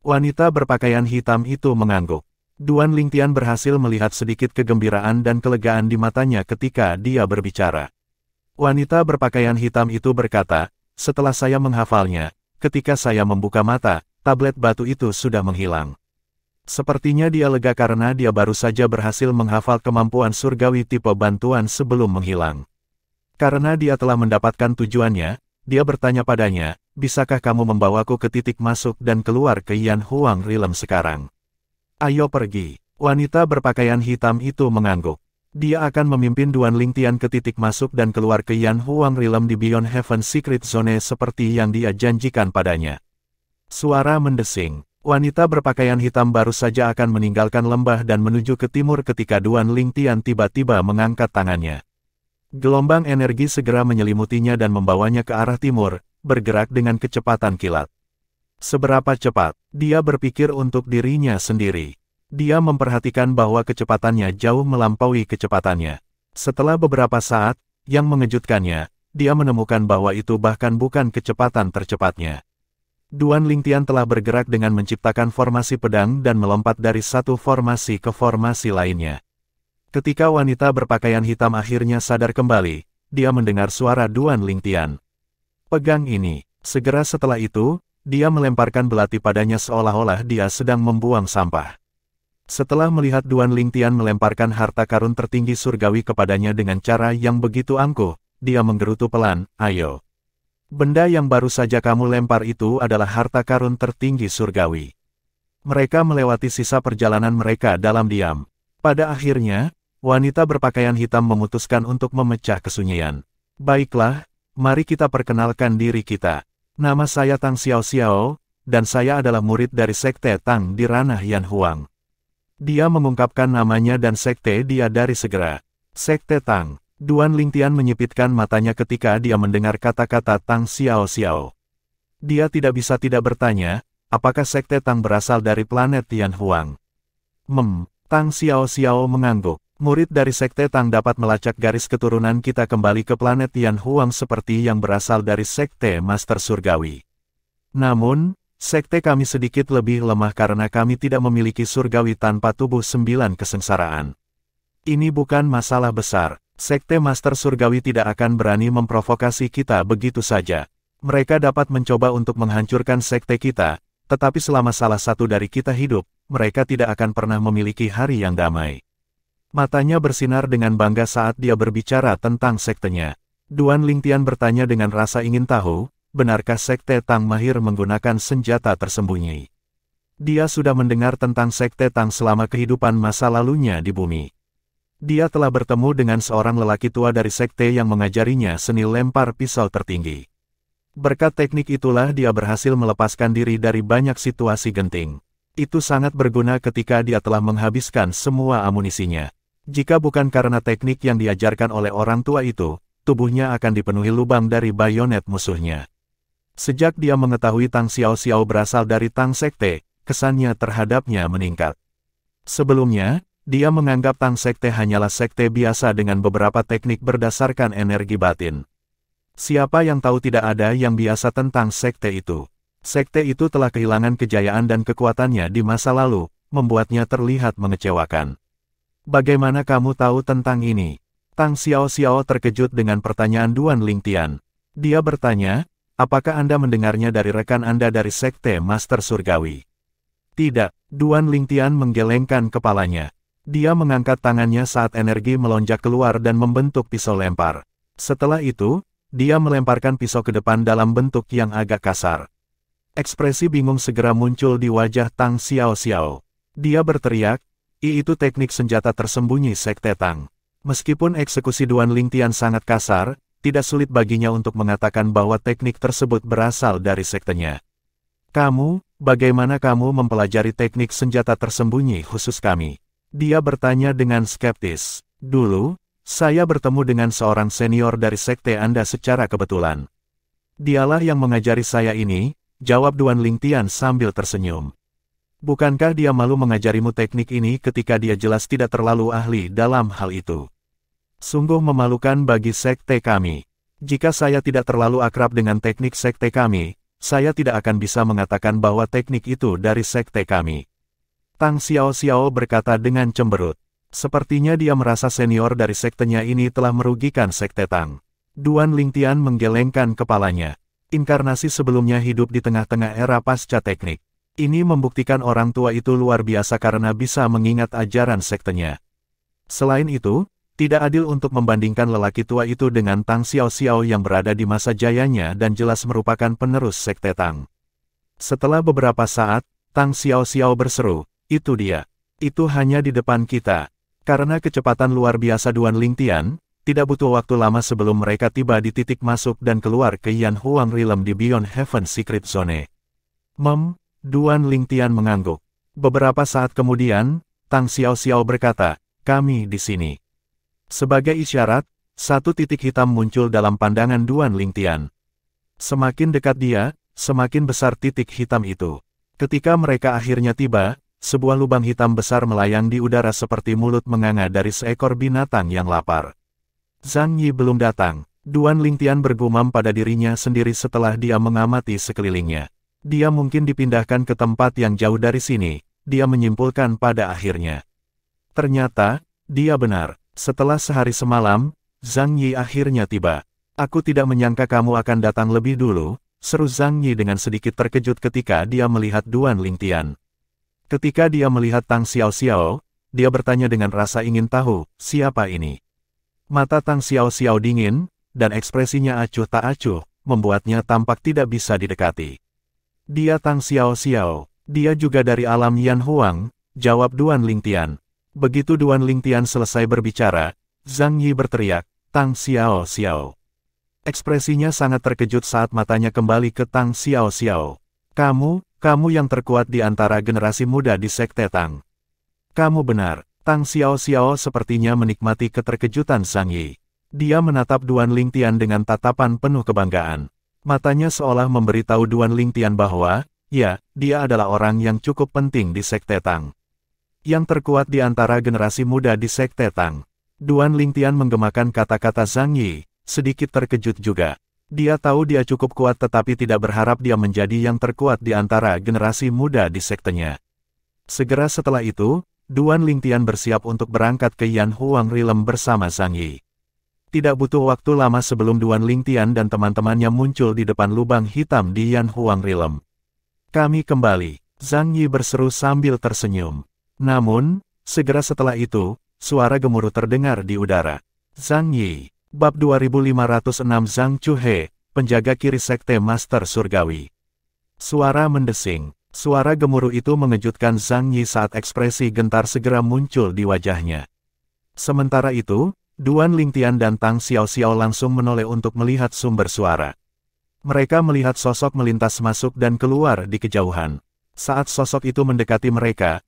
[SPEAKER 1] Wanita berpakaian hitam itu mengangguk. Duan Lingtian berhasil melihat sedikit kegembiraan dan kelegaan di matanya ketika dia berbicara. Wanita berpakaian hitam itu berkata, "Setelah saya menghafalnya, ketika saya membuka mata, tablet batu itu sudah menghilang." Sepertinya dia lega karena dia baru saja berhasil menghafal kemampuan surgawi tipe bantuan sebelum menghilang. Karena dia telah mendapatkan tujuannya, dia bertanya padanya, "Bisakah kamu membawaku ke titik masuk dan keluar ke Yan Huang Realm sekarang?" "Ayo pergi." Wanita berpakaian hitam itu mengangguk. Dia akan memimpin Duan Lingtian ke titik masuk dan keluar ke Yan Huang Realm di Beyond Heaven Secret Zone seperti yang dia janjikan padanya. Suara mendesing. Wanita berpakaian hitam baru saja akan meninggalkan lembah dan menuju ke timur ketika Duan Lingtian tiba-tiba mengangkat tangannya. Gelombang energi segera menyelimutinya dan membawanya ke arah timur, bergerak dengan kecepatan kilat. Seberapa cepat, dia berpikir untuk dirinya sendiri. Dia memperhatikan bahwa kecepatannya jauh melampaui kecepatannya. Setelah beberapa saat, yang mengejutkannya, dia menemukan bahwa itu bahkan bukan kecepatan tercepatnya. Duan Lingtian telah bergerak dengan menciptakan formasi pedang dan melompat dari satu formasi ke formasi lainnya. Ketika wanita berpakaian hitam akhirnya sadar kembali, dia mendengar suara Duan Lingtian. Pegang ini. Segera setelah itu, dia melemparkan belati padanya seolah-olah dia sedang membuang sampah. Setelah melihat Duan Lingtian melemparkan harta karun tertinggi surgawi kepadanya dengan cara yang begitu angkuh, dia menggerutu pelan, "Ayo. Benda yang baru saja kamu lempar itu adalah harta karun tertinggi surgawi." Mereka melewati sisa perjalanan mereka dalam diam. Pada akhirnya, wanita berpakaian hitam memutuskan untuk memecah kesunyian. "Baiklah, mari kita perkenalkan diri kita. Nama saya Tang Xiao, dan saya adalah murid dari Sekte Tang di ranah Yan Huang." Dia mengungkapkan namanya dan sekte dia dari segera. Sekte Tang. Duan Lingtian menyipitkan matanya ketika dia mendengar kata-kata Tang Xiao. Dia tidak bisa tidak bertanya, apakah Sekte Tang berasal dari planet Yan Huang? Tang Xiao mengangguk. Murid dari Sekte Tang dapat melacak garis keturunan kita kembali ke planet Yan Huang seperti yang berasal dari Sekte Master Surgawi. Namun, sekte kami sedikit lebih lemah karena kami tidak memiliki surgawi tanpa tubuh 9 kesengsaraan. Ini bukan masalah besar. Sekte Master Surgawi tidak akan berani memprovokasi kita begitu saja. Mereka dapat mencoba untuk menghancurkan sekte kita, tetapi selama salah satu dari kita hidup, mereka tidak akan pernah memiliki hari yang damai. Matanya bersinar dengan bangga saat dia berbicara tentang sektenya. Duan Lingtian bertanya dengan rasa ingin tahu, benarkah Sekte Tang mahir menggunakan senjata tersembunyi? Dia sudah mendengar tentang Sekte Tang selama kehidupan masa lalunya di bumi. Dia telah bertemu dengan seorang lelaki tua dari sekte yang mengajarinya seni lempar pisau tertinggi. Berkat teknik itulah dia berhasil melepaskan diri dari banyak situasi genting. Itu sangat berguna ketika dia telah menghabiskan semua amunisinya. Jika bukan karena teknik yang diajarkan oleh orang tua itu, tubuhnya akan dipenuhi lubang dari bayonet musuhnya. Sejak dia mengetahui Tang Xiao berasal dari Tang Sekte, kesannya terhadapnya meningkat. Sebelumnya, dia menganggap Tang Sekte hanyalah sekte biasa dengan beberapa teknik berdasarkan energi batin. Siapa yang tahu tidak ada yang biasa tentang sekte itu. Sekte itu telah kehilangan kejayaan dan kekuatannya di masa lalu, membuatnya terlihat mengecewakan. Bagaimana kamu tahu tentang ini? Tang Xiao terkejut dengan pertanyaan Duan Lingtian. Dia bertanya, apakah Anda mendengarnya dari rekan Anda dari Sekte Master Surgawi? Tidak, Duan Lingtian menggelengkan kepalanya. Dia mengangkat tangannya saat energi melonjak keluar dan membentuk pisau lempar. Setelah itu, dia melemparkan pisau ke depan dalam bentuk yang agak kasar. Ekspresi bingung segera muncul di wajah Tang Xiao. Dia berteriak, itu teknik senjata tersembunyi Sekte Tang. Meskipun eksekusi Duan Lingtian sangat kasar, tidak sulit baginya untuk mengatakan bahwa teknik tersebut berasal dari sektenya. Bagaimana kamu mempelajari teknik senjata tersembunyi khusus kami? Dia bertanya dengan skeptis. Dulu, saya bertemu dengan seorang senior dari sekte Anda secara kebetulan. Dialah yang mengajari saya ini, jawab Duan Lingtian sambil tersenyum. Bukankah dia malu mengajarimu teknik ini ketika dia jelas tidak terlalu ahli dalam hal itu? Sungguh memalukan bagi sekte kami. Jika saya tidak terlalu akrab dengan teknik sekte kami, saya tidak akan bisa mengatakan bahwa teknik itu dari sekte kami. Tang Xiao berkata dengan cemberut. Sepertinya dia merasa senior dari sektenya ini telah merugikan Sekte Tang. Duan Lingtian menggelengkan kepalanya. Inkarnasi sebelumnya hidup di tengah-tengah era pasca teknik. Ini membuktikan orang tua itu luar biasa karena bisa mengingat ajaran sektenya. Selain itu, tidak adil untuk membandingkan lelaki tua itu dengan Tang Xiao yang berada di masa jayanya dan jelas merupakan penerus Sekte Tang. Setelah beberapa saat, Tang Xiao berseru, itu dia. Itu hanya di depan kita. Karena kecepatan luar biasa Duan Lingtian, tidak butuh waktu lama sebelum mereka tiba di titik masuk dan keluar ke Yan Huang Realm di Beyond Heaven Secret Zone. Duan Lingtian mengangguk. Beberapa saat kemudian, Tang Xiao berkata, kami di sini. Sebagai isyarat, satu titik hitam muncul dalam pandangan Duan Lingtian. Semakin dekat dia, semakin besar titik hitam itu. Ketika mereka akhirnya tiba, sebuah lubang hitam besar melayang di udara seperti mulut menganga dari seekor binatang yang lapar. Zhang Yi belum datang. Duan Lingtian bergumam pada dirinya sendiri setelah dia mengamati sekelilingnya. Dia mungkin dipindahkan ke tempat yang jauh dari sini, dia menyimpulkan pada akhirnya. Ternyata, dia benar. Setelah sehari semalam, Zhang Yi akhirnya tiba. Aku tidak menyangka kamu akan datang lebih dulu, seru Zhang Yi dengan sedikit terkejut ketika dia melihat Duan Lingtian. Ketika dia melihat Tang Xiao, dia bertanya dengan rasa ingin tahu, siapa ini? Mata Tang Xiao dingin, dan ekspresinya acuh tak acuh, membuatnya tampak tidak bisa didekati. Dia Tang Xiao, dia juga dari alam Yan Huang, jawab Duan Lingtian. Begitu Duan Lingtian selesai berbicara, Zhang Yi berteriak, Tang Xiao. Ekspresinya sangat terkejut saat matanya kembali ke Tang Xiao. Kamu yang terkuat di antara generasi muda di Sekte Tang. Kamu benar. Tang Xiao sepertinya menikmati keterkejutan Zhang Yi. Dia menatap Duan Lingtian dengan tatapan penuh kebanggaan. Matanya seolah memberitahu Duan Lingtian bahwa, ya, dia adalah orang yang cukup penting di Sekte Tang. Yang terkuat di antara generasi muda di Sekte Tang. Duan Lingtian menggemakan kata-kata Zhang Yi, sedikit terkejut juga. Dia tahu dia cukup kuat tetapi tidak berharap dia menjadi yang terkuat di antara generasi muda di sektenya. Segera setelah itu, Duan Lingtian bersiap untuk berangkat ke Yan Huang Realm bersama Zhang Yi. Tidak butuh waktu lama sebelum Duan Lingtian dan teman-temannya muncul di depan lubang hitam di Yan Huang Realm. Kami kembali, Zhang Yi berseru sambil tersenyum. Namun, segera setelah itu, suara gemuruh terdengar di udara. Zhang Yi, Bab 2506 Zhang Chuhe, penjaga kiri Sekte Master Surgawi. Suara mendesing. Suara gemuruh itu mengejutkan Zhang Yi saat ekspresi gentar segera muncul di wajahnya. Sementara itu, Duan Lingtian dan Tang Xiao langsung menoleh untuk melihat sumber suara. Mereka melihat sosok melintas masuk dan keluar di kejauhan. Saat sosok itu mendekati mereka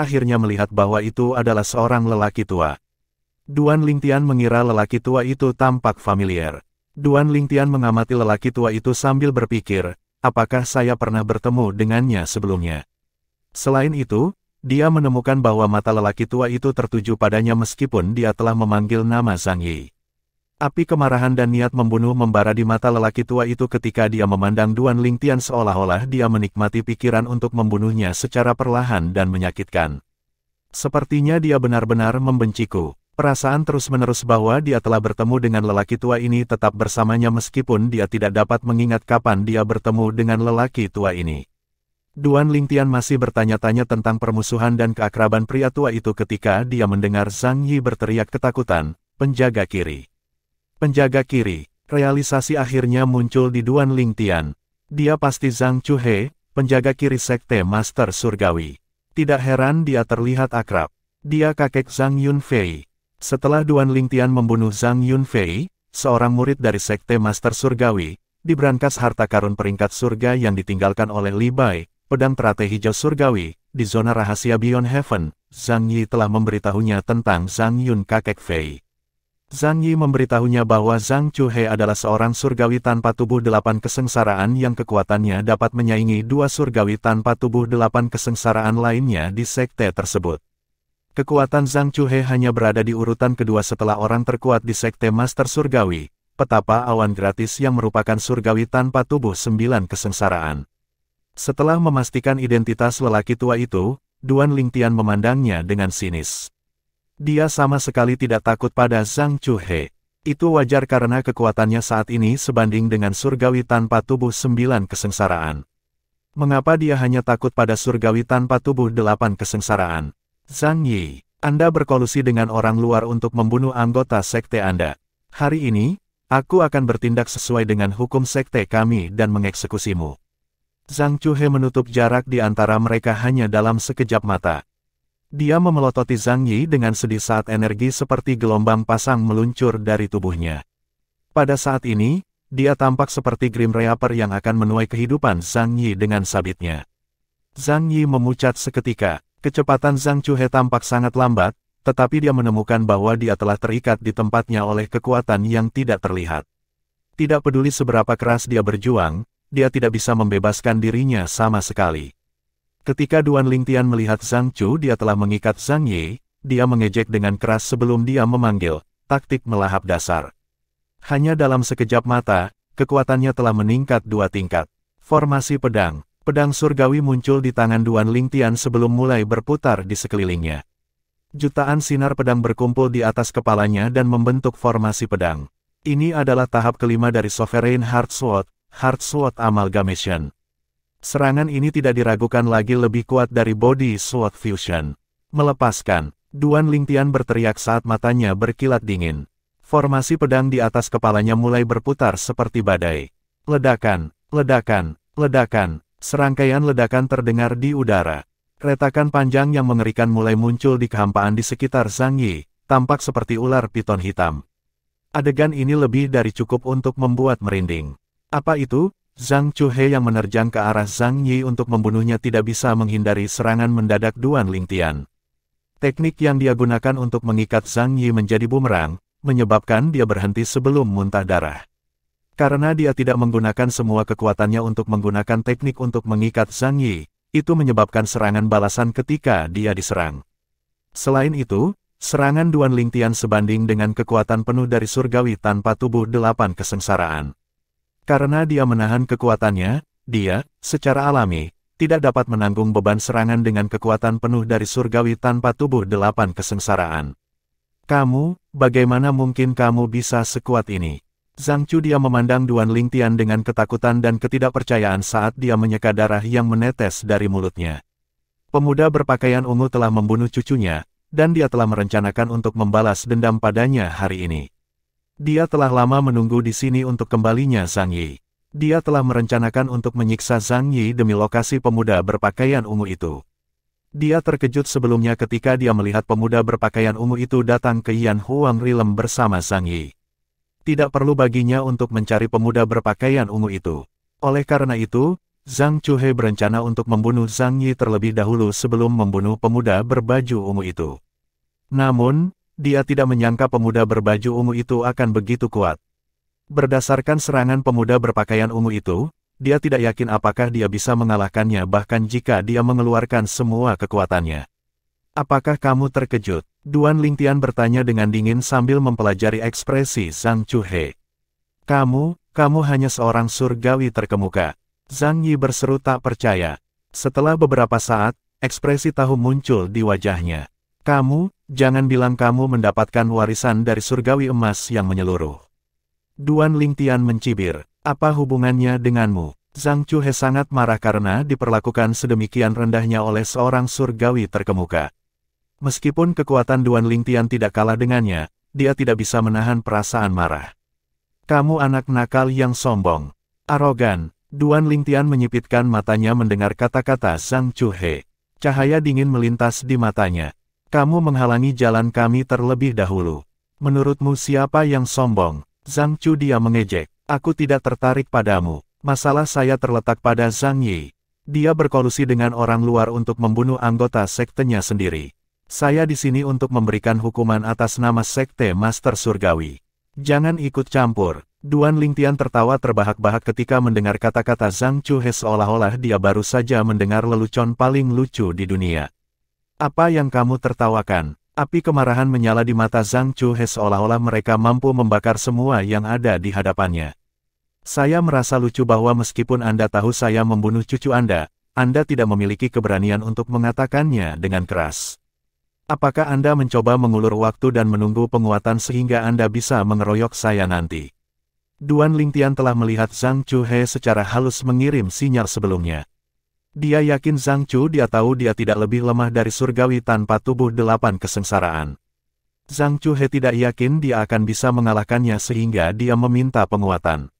[SPEAKER 1] akhirnya melihat bahwa itu adalah seorang lelaki tua. Duan Lingtian mengira lelaki tua itu tampak familiar. Duan Lingtian mengamati lelaki tua itu sambil berpikir, apakah saya pernah bertemu dengannya sebelumnya? Selain itu, dia menemukan bahwa mata lelaki tua itu tertuju padanya meskipun dia telah memanggil nama Zhang Yi. Api kemarahan dan niat membunuh membara di mata lelaki tua itu ketika dia memandang Duan Lingtian seolah-olah dia menikmati pikiran untuk membunuhnya secara perlahan dan menyakitkan. Sepertinya dia benar-benar membenciku. Perasaan terus-menerus bahwa dia telah bertemu dengan lelaki tua ini tetap bersamanya meskipun dia tidak dapat mengingat kapan dia bertemu dengan lelaki tua ini. Duan Lingtian masih bertanya-tanya tentang permusuhan dan keakraban pria tua itu ketika dia mendengar Zhang Yi berteriak ketakutan, penjaga kiri. Penjaga kiri, realisasi akhirnya muncul di Duan Lingtian. Dia pasti Zhang Chuhe, penjaga kiri Sekte Master Surgawi. Tidak heran dia terlihat akrab. Dia kakek Zhang Yunfei. Setelah Duan Lingtian membunuh Zhang Yunfei, seorang murid dari Sekte Master Surgawi, di brankas harta karun peringkat surga yang ditinggalkan oleh Li Bai, pedang teratai hijau surgawi, di zona rahasia Beyond Heaven, Zhang Yi telah memberitahunya tentang Zhang Yun kakek Fei. Zhang Yi memberitahunya bahwa Zhang Chuhe adalah seorang surgawi tanpa tubuh 8 kesengsaraan yang kekuatannya dapat menyaingi 2 surgawi tanpa tubuh 8 kesengsaraan lainnya di sekte tersebut. Kekuatan Zhang Chuhe hanya berada di urutan kedua setelah orang terkuat di Sekte Master Surgawi, petapa awan gratis yang merupakan surgawi tanpa tubuh 9 kesengsaraan. Setelah memastikan identitas lelaki tua itu, Duan Lingtian memandangnya dengan sinis. Dia sama sekali tidak takut pada Zhang Chuhe. Itu wajar karena kekuatannya saat ini sebanding dengan surgawi tanpa tubuh 9 kesengsaraan. Mengapa dia hanya takut pada surgawi tanpa tubuh 8 kesengsaraan? Zhang Yi, Anda berkolusi dengan orang luar untuk membunuh anggota sekte Anda. Hari ini, aku akan bertindak sesuai dengan hukum sekte kami dan mengeksekusimu. Zhang Chuhe menutup jarak di antara mereka hanya dalam sekejap mata. Dia memelototi Zhang Yi dengan sedih saat energi seperti gelombang pasang meluncur dari tubuhnya. Pada saat ini, dia tampak seperti Grim Reaper yang akan menuai kehidupan Zhang Yi dengan sabitnya. Zhang Yi memucat seketika. Kecepatan Zhang Chuhe tampak sangat lambat, tetapi dia menemukan bahwa dia telah terikat di tempatnya oleh kekuatan yang tidak terlihat. Tidak peduli seberapa keras dia berjuang, dia tidak bisa membebaskan dirinya sama sekali. Ketika Duan Lingtian melihat Zhang Chu dia telah mengikat Zhang Yi, dia mengejek dengan keras sebelum dia memanggil, taktik melahap dasar. Hanya dalam sekejap mata, kekuatannya telah meningkat 2 tingkat. Formasi pedang. Pedang surgawi muncul di tangan Duan Lingtian sebelum mulai berputar di sekelilingnya. Jutaan sinar pedang berkumpul di atas kepalanya dan membentuk formasi pedang. Ini adalah tahap kelima dari Sovereign Heart Sword Amalgamation. Serangan ini tidak diragukan lagi lebih kuat dari Body Sword Fusion. Melepaskan, Duan Lingtian berteriak saat matanya berkilat dingin. Formasi pedang di atas kepalanya mulai berputar seperti badai. Ledakan, ledakan, ledakan, serangkaian ledakan terdengar di udara. Retakan panjang yang mengerikan mulai muncul di kehampaan di sekitar Zhang Yi, tampak seperti ular piton hitam. Adegan ini lebih dari cukup untuk membuat merinding. Apa itu? Zhang Chuhe yang menerjang ke arah Zhang Yi untuk membunuhnya tidak bisa menghindari serangan mendadak Duan Lingtian. Teknik yang dia gunakan untuk mengikat Zhang Yi menjadi bumerang, menyebabkan dia berhenti sebelum muntah darah. Karena dia tidak menggunakan semua kekuatannya untuk menggunakan teknik untuk mengikat Zhang Yi, itu menyebabkan serangan balasan ketika dia diserang. Selain itu, serangan Duan Lingtian sebanding dengan kekuatan penuh dari surgawi tanpa tubuh 8 kesengsaraan. Karena dia menahan kekuatannya, dia, secara alami, tidak dapat menanggung beban serangan dengan kekuatan penuh dari surgawi tanpa tubuh 8 kesengsaraan. Kamu, bagaimana mungkin kamu bisa sekuat ini? Zhang Chu dia memandang Duan Lingtian dengan ketakutan dan ketidakpercayaan saat dia menyeka darah yang menetes dari mulutnya. Pemuda berpakaian ungu telah membunuh cucunya, dan dia telah merencanakan untuk membalas dendam padanya hari ini. Dia telah lama menunggu di sini untuk kembalinya Zhang Yi. Dia telah merencanakan untuk menyiksa Zhang Yi demi lokasi pemuda berpakaian ungu itu. Dia terkejut sebelumnya ketika dia melihat pemuda berpakaian ungu itu datang ke Yan Huang Realm bersama Zhang Yi. Tidak perlu baginya untuk mencari pemuda berpakaian ungu itu. Oleh karena itu, Zhang Chuhe berencana untuk membunuh Zhang Yi terlebih dahulu sebelum membunuh pemuda berbaju ungu itu. Namun, dia tidak menyangka pemuda berbaju ungu itu akan begitu kuat. Berdasarkan serangan pemuda berpakaian ungu itu, dia tidak yakin apakah dia bisa mengalahkannya bahkan jika dia mengeluarkan semua kekuatannya. Apakah kamu terkejut? Duan Lingtian bertanya dengan dingin sambil mempelajari ekspresi Zhang Chuhe. Kamu hanya seorang surgawi terkemuka. Zhang Yi berseru tak percaya. Setelah beberapa saat, ekspresi tahu muncul di wajahnya. Kamu, jangan bilang kamu mendapatkan warisan dari surgawi emas yang menyeluruh. Duan Lingtian mencibir, apa hubungannya denganmu? Zhang Chuhe sangat marah karena diperlakukan sedemikian rendahnya oleh seorang surgawi terkemuka. Meskipun kekuatan Duan Lingtian tidak kalah dengannya, dia tidak bisa menahan perasaan marah. Kamu anak nakal yang sombong, arogan. Duan Lingtian menyipitkan matanya mendengar kata-kata Zhang Chuhe. Cahaya dingin melintas di matanya. Kamu menghalangi jalan kami terlebih dahulu. Menurutmu siapa yang sombong? Zhang Chu dia mengejek. Aku tidak tertarik padamu. Masalah saya terletak pada Zhang Yi. Dia berkolusi dengan orang luar untuk membunuh anggota sektenya sendiri. Saya di sini untuk memberikan hukuman atas nama sekte Master Surgawi. Jangan ikut campur. Duan Lingtian tertawa terbahak-bahak ketika mendengar kata-kata Zhang Chuhe seolah-olah dia baru saja mendengar lelucon paling lucu di dunia. Apa yang kamu tertawakan? Api kemarahan menyala di mata Zhang Chuhe seolah-olah mereka mampu membakar semua yang ada di hadapannya. Saya merasa lucu bahwa meskipun Anda tahu saya membunuh cucu Anda tidak memiliki keberanian untuk mengatakannya dengan keras. Apakah Anda mencoba mengulur waktu dan menunggu penguatan sehingga Anda bisa mengeroyok saya nanti? Duan Lingtian telah melihat Zhang Chuhe secara halus mengirim sinyal sebelumnya. Dia yakin Zhang Chu dia tahu dia tidak lebih lemah dari surgawi tanpa tubuh 8 kesengsaraan. Zhang Chuhe tidak yakin dia akan bisa mengalahkannya sehingga dia meminta penguatan.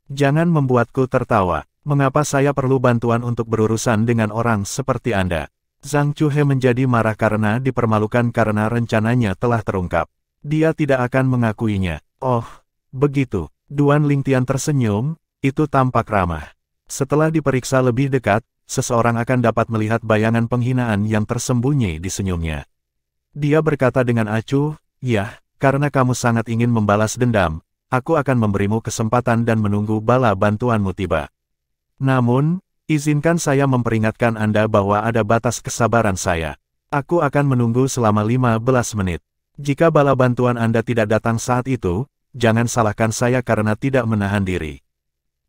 [SPEAKER 1] Jangan membuatku tertawa. Mengapa saya perlu bantuan untuk berurusan dengan orang seperti Anda? Zhang Chuhe menjadi marah karena dipermalukan karena rencananya telah terungkap. Dia tidak akan mengakuinya. Oh, begitu. Duan Lingtian tersenyum, itu tampak ramah. Setelah diperiksa lebih dekat, seseorang akan dapat melihat bayangan penghinaan yang tersembunyi di senyumnya. Dia berkata dengan acuh, "Yah, karena kamu sangat ingin membalas dendam, aku akan memberimu kesempatan dan menunggu bala bantuanmu tiba. Namun, izinkan saya memperingatkan Anda bahwa ada batas kesabaran saya. Aku akan menunggu selama 15 menit. Jika bala bantuan Anda tidak datang saat itu, jangan salahkan saya karena tidak menahan diri."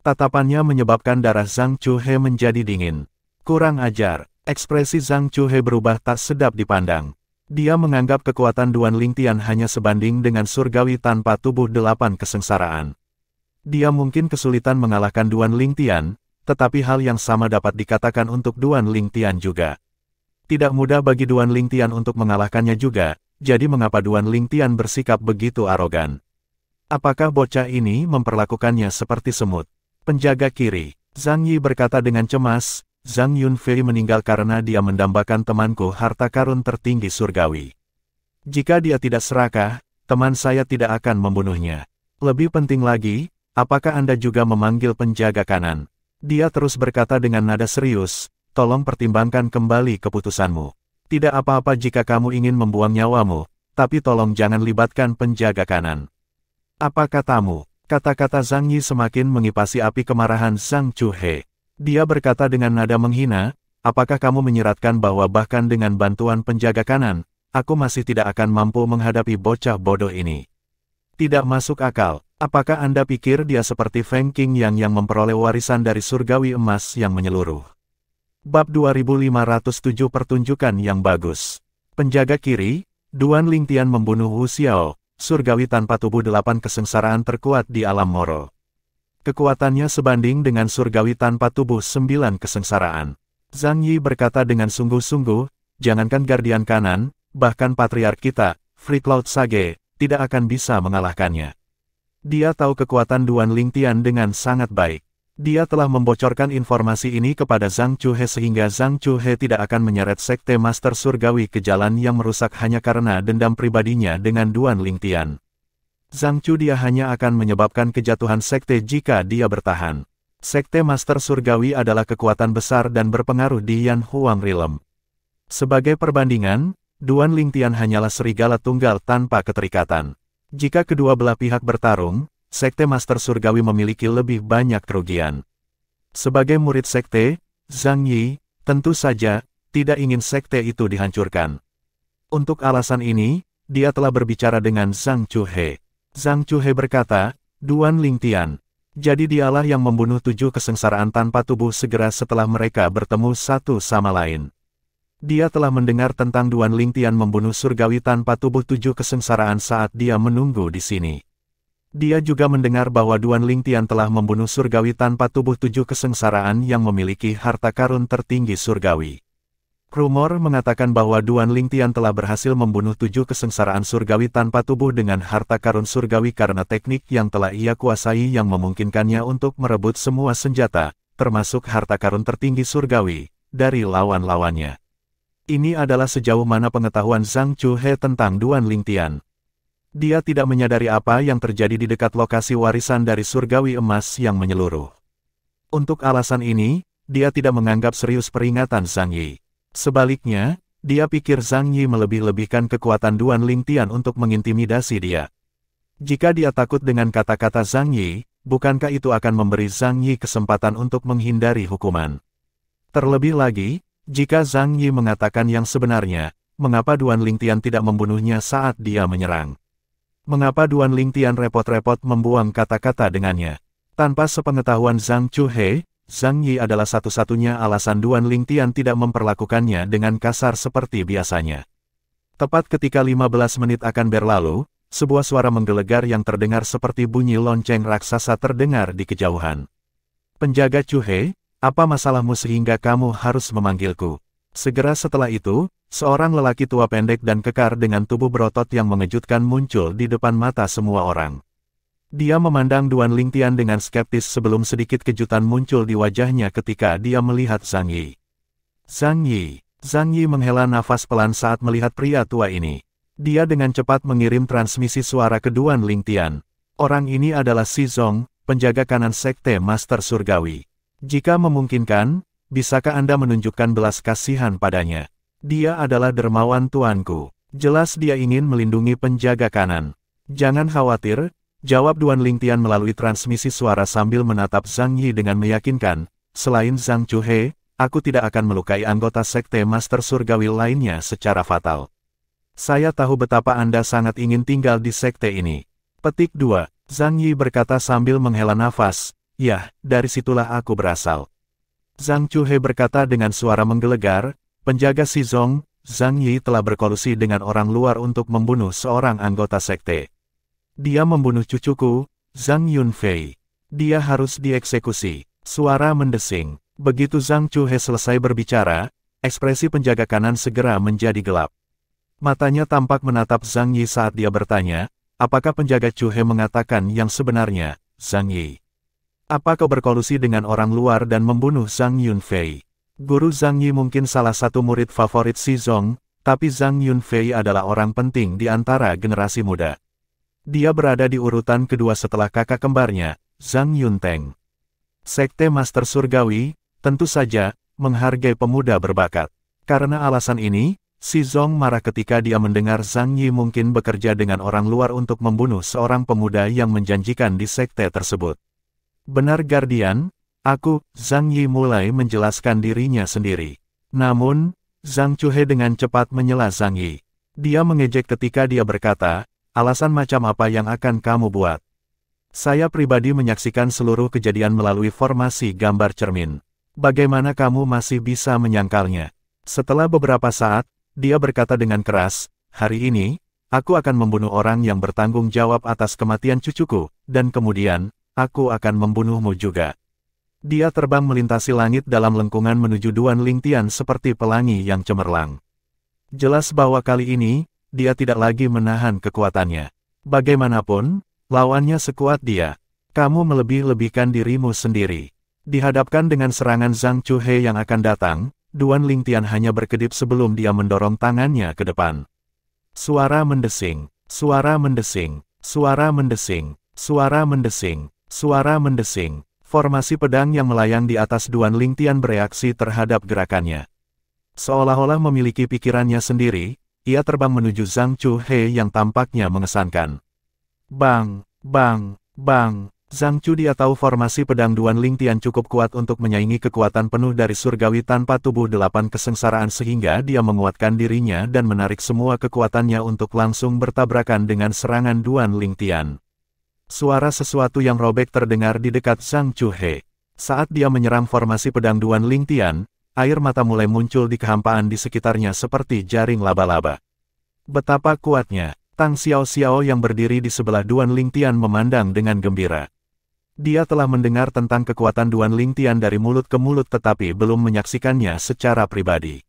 [SPEAKER 1] Tatapannya menyebabkan darah Zhang Chuhe menjadi dingin. Kurang ajar, ekspresi Zhang Chuhe berubah tak sedap dipandang. Dia menganggap kekuatan Duan Lingtian hanya sebanding dengan surgawi tanpa tubuh 8 kesengsaraan. Dia mungkin kesulitan mengalahkan Duan Lingtian, tetapi hal yang sama dapat dikatakan untuk Duan Lingtian juga. Tidak mudah bagi Duan Lingtian untuk mengalahkannya juga, jadi mengapa Duan Lingtian bersikap begitu arogan? Apakah bocah ini memperlakukannya seperti semut? Penjaga kiri, Zhang Yi berkata dengan cemas, "Zhang Yunfei meninggal karena dia mendambakan temanku harta karun tertinggi surgawi. Jika dia tidak serakah, teman saya tidak akan membunuhnya. Lebih penting lagi, apakah Anda juga memanggil penjaga kanan?" Dia terus berkata dengan nada serius, "Tolong pertimbangkan kembali keputusanmu. Tidak apa-apa jika kamu ingin membuang nyawamu, tapi tolong jangan libatkan penjaga kanan." "Apa katamu?" Kata-kata Zhang Yi semakin mengipasi api kemarahan Zhang Chuhe. Dia berkata dengan nada menghina, "Apakah kamu menyiratkan bahwa bahkan dengan bantuan penjaga kanan, aku masih tidak akan mampu menghadapi bocah bodoh ini? Tidak masuk akal. Apakah Anda pikir dia seperti Feng Qingyang yang memperoleh warisan dari surgawi emas yang menyeluruh?" Bab 2507 Pertunjukan yang bagus. Penjaga kiri, Duan Lingtian membunuh Wu Xiao, surgawi tanpa tubuh 8 kesengsaraan terkuat di alam moro. Kekuatannya sebanding dengan surgawi tanpa tubuh 9 kesengsaraan. Zhang Yi berkata dengan sungguh-sungguh, "Jangankan Guardian kanan, bahkan patriark kita, Free Cloud Sage, tidak akan bisa mengalahkannya." Dia tahu kekuatan Duan Lingtian dengan sangat baik. Dia telah membocorkan informasi ini kepada Zhang Chuhe sehingga Zhang Chuhe tidak akan menyeret Sekte Master Surgawi ke jalan yang merusak hanya karena dendam pribadinya dengan Duan Lingtian. Zhang Chu dia hanya akan menyebabkan kejatuhan sekte jika dia bertahan. Sekte Master Surgawi adalah kekuatan besar dan berpengaruh di Yan Huang Realm. Sebagai perbandingan, Duan Lingtian hanyalah serigala tunggal tanpa keterikatan. Jika kedua belah pihak bertarung, Sekte Master Surgawi memiliki lebih banyak kerugian. Sebagai murid sekte, Zhang Yi, tentu saja, tidak ingin sekte itu dihancurkan. Untuk alasan ini, dia telah berbicara dengan Zhang Chuhe. Zhang Chuhe berkata, "Duan Lingtian. Jadi dialah yang membunuh 7 kesengsaraan tanpa tubuh segera setelah mereka bertemu satu sama lain." Dia telah mendengar tentang Duan Lingtian membunuh surgawi tanpa tubuh 7 kesengsaraan saat dia menunggu di sini. Dia juga mendengar bahwa Duan Lingtian telah membunuh surgawi tanpa tubuh 7 kesengsaraan yang memiliki harta karun tertinggi surgawi. Rumor mengatakan bahwa Duan Lingtian telah berhasil membunuh 7 kesengsaraan surgawi tanpa tubuh dengan harta karun surgawi karena teknik yang telah ia kuasai yang memungkinkannya untuk merebut semua senjata, termasuk harta karun tertinggi surgawi, dari lawan-lawannya. Ini adalah sejauh mana pengetahuan Zhang Chuhe tentang Duan Lingtian. Dia tidak menyadari apa yang terjadi di dekat lokasi warisan dari surgawi emas yang menyeluruh. Untuk alasan ini, dia tidak menganggap serius peringatan Zhang Yi. Sebaliknya, dia pikir Zhang Yi melebih-lebihkan kekuatan Duan Lingtian untuk mengintimidasi dia. Jika dia takut dengan kata-kata Zhang Yi, bukankah itu akan memberi Zhang Yi kesempatan untuk menghindari hukuman? Terlebih lagi, jika Zhang Yi mengatakan yang sebenarnya, mengapa Duan Lingtian tidak membunuhnya saat dia menyerang? Mengapa Duan Lingtian repot-repot membuang kata-kata dengannya? Tanpa sepengetahuan Zhang Chuhe, Zhang Yi adalah satu-satunya alasan Duan Lingtian tidak memperlakukannya dengan kasar seperti biasanya. Tepat ketika 15 menit akan berlalu, sebuah suara menggelegar yang terdengar seperti bunyi lonceng raksasa terdengar di kejauhan. "Penjaga Chuhe, apa masalahmu sehingga kamu harus memanggilku?" Segera setelah itu, seorang lelaki tua pendek dan kekar dengan tubuh berotot yang mengejutkan muncul di depan mata semua orang. Dia memandang Duan Lingtian dengan skeptis sebelum sedikit kejutan muncul di wajahnya ketika dia melihat Zhang Yi. "Zhang Yi." Zhang Yi menghela nafas pelan saat melihat pria tua ini. Dia dengan cepat mengirim transmisi suara ke Duan Lingtian. Orang ini adalah Si Zong, penjaga kanan Sekte Master Surgawi. Jika memungkinkan, bisakah Anda menunjukkan belas kasihan padanya? Dia adalah dermawan tuanku. Jelas dia ingin melindungi penjaga kanan. Jangan khawatir, jawab Duan Lingtian melalui transmisi suara sambil menatap Zhang Yi dengan meyakinkan. Selain Zhang Chuhe, aku tidak akan melukai anggota Sekte Master Surgawi lainnya secara fatal. Saya tahu betapa Anda sangat ingin tinggal di sekte ini. Petik 2. Zhang Yi berkata sambil menghela nafas. Yah, dari situlah aku berasal. Zhang Chuhe berkata dengan suara menggelegar, penjaga Shizong, Zhang Yi telah berkolusi dengan orang luar untuk membunuh seorang anggota sekte. Dia membunuh cucuku, Zhang Yunfei. Dia harus dieksekusi. Suara mendesing. Begitu Zhang Chuhe selesai berbicara, ekspresi penjaga kanan segera menjadi gelap. Matanya tampak menatap Zhang Yi saat dia bertanya, apakah penjaga Chuhe mengatakan yang sebenarnya, Zhang Yi? Apa kau berkolusi dengan orang luar dan membunuh Zhang Yunfei? Guru Zhang Yi mungkin salah satu murid favorit Shizong, tapi Zhang Yunfei adalah orang penting di antara generasi muda. Dia berada di urutan kedua setelah kakak kembarnya, Zhang Yunteng. Sekte Master Surgawi, tentu saja, menghargai pemuda berbakat. Karena alasan ini, Shizong marah ketika dia mendengar Zhang Yi mungkin bekerja dengan orang luar untuk membunuh seorang pemuda yang menjanjikan di sekte tersebut. Benar Guardian, aku, Zhang Yi mulai menjelaskan dirinya sendiri. Namun, Zhang Chuhe dengan cepat menyela Zhang Yi. Dia mengejek ketika dia berkata, alasan macam apa yang akan kamu buat? Saya pribadi menyaksikan seluruh kejadian melalui formasi gambar cermin. Bagaimana kamu masih bisa menyangkalnya? Setelah beberapa saat, dia berkata dengan keras, hari ini, aku akan membunuh orang yang bertanggung jawab atas kematian cucuku, dan kemudian, aku akan membunuhmu juga. Dia terbang melintasi langit dalam lengkungan menuju Duan Lingtian seperti pelangi yang cemerlang. Jelas bahwa kali ini, dia tidak lagi menahan kekuatannya. Bagaimanapun, lawannya sekuat dia. Kamu melebih-lebihkan dirimu sendiri. Dihadapkan dengan serangan Zhang Chuhe yang akan datang, Duan Lingtian hanya berkedip sebelum dia mendorong tangannya ke depan. Suara mendesing, suara mendesing, suara mendesing, suara mendesing, suara mendesing. Formasi pedang yang melayang di atas Duan Lingtian bereaksi terhadap gerakannya. Seolah-olah memiliki pikirannya sendiri, ia terbang menuju Zhang Chuhe yang tampaknya mengesankan. Bang, bang, bang. Zhang Chu dia tahu formasi pedang Duan Lingtian cukup kuat untuk menyaingi kekuatan penuh dari surgawi tanpa tubuh 8 kesengsaraan sehingga dia menguatkan dirinya dan menarik semua kekuatannya untuk langsung bertabrakan dengan serangan Duan Lingtian. Suara sesuatu yang robek terdengar di dekat Zhang Chuhe. Saat dia menyerang formasi pedang Duan Lingtian, air mata mulai muncul di kehampaan di sekitarnya seperti jaring laba-laba. Betapa kuatnya! Tang Xiao-Xiao yang berdiri di sebelah Duan Lingtian memandang dengan gembira. Dia telah mendengar tentang kekuatan Duan Lingtian dari mulut ke mulut tetapi belum menyaksikannya secara pribadi.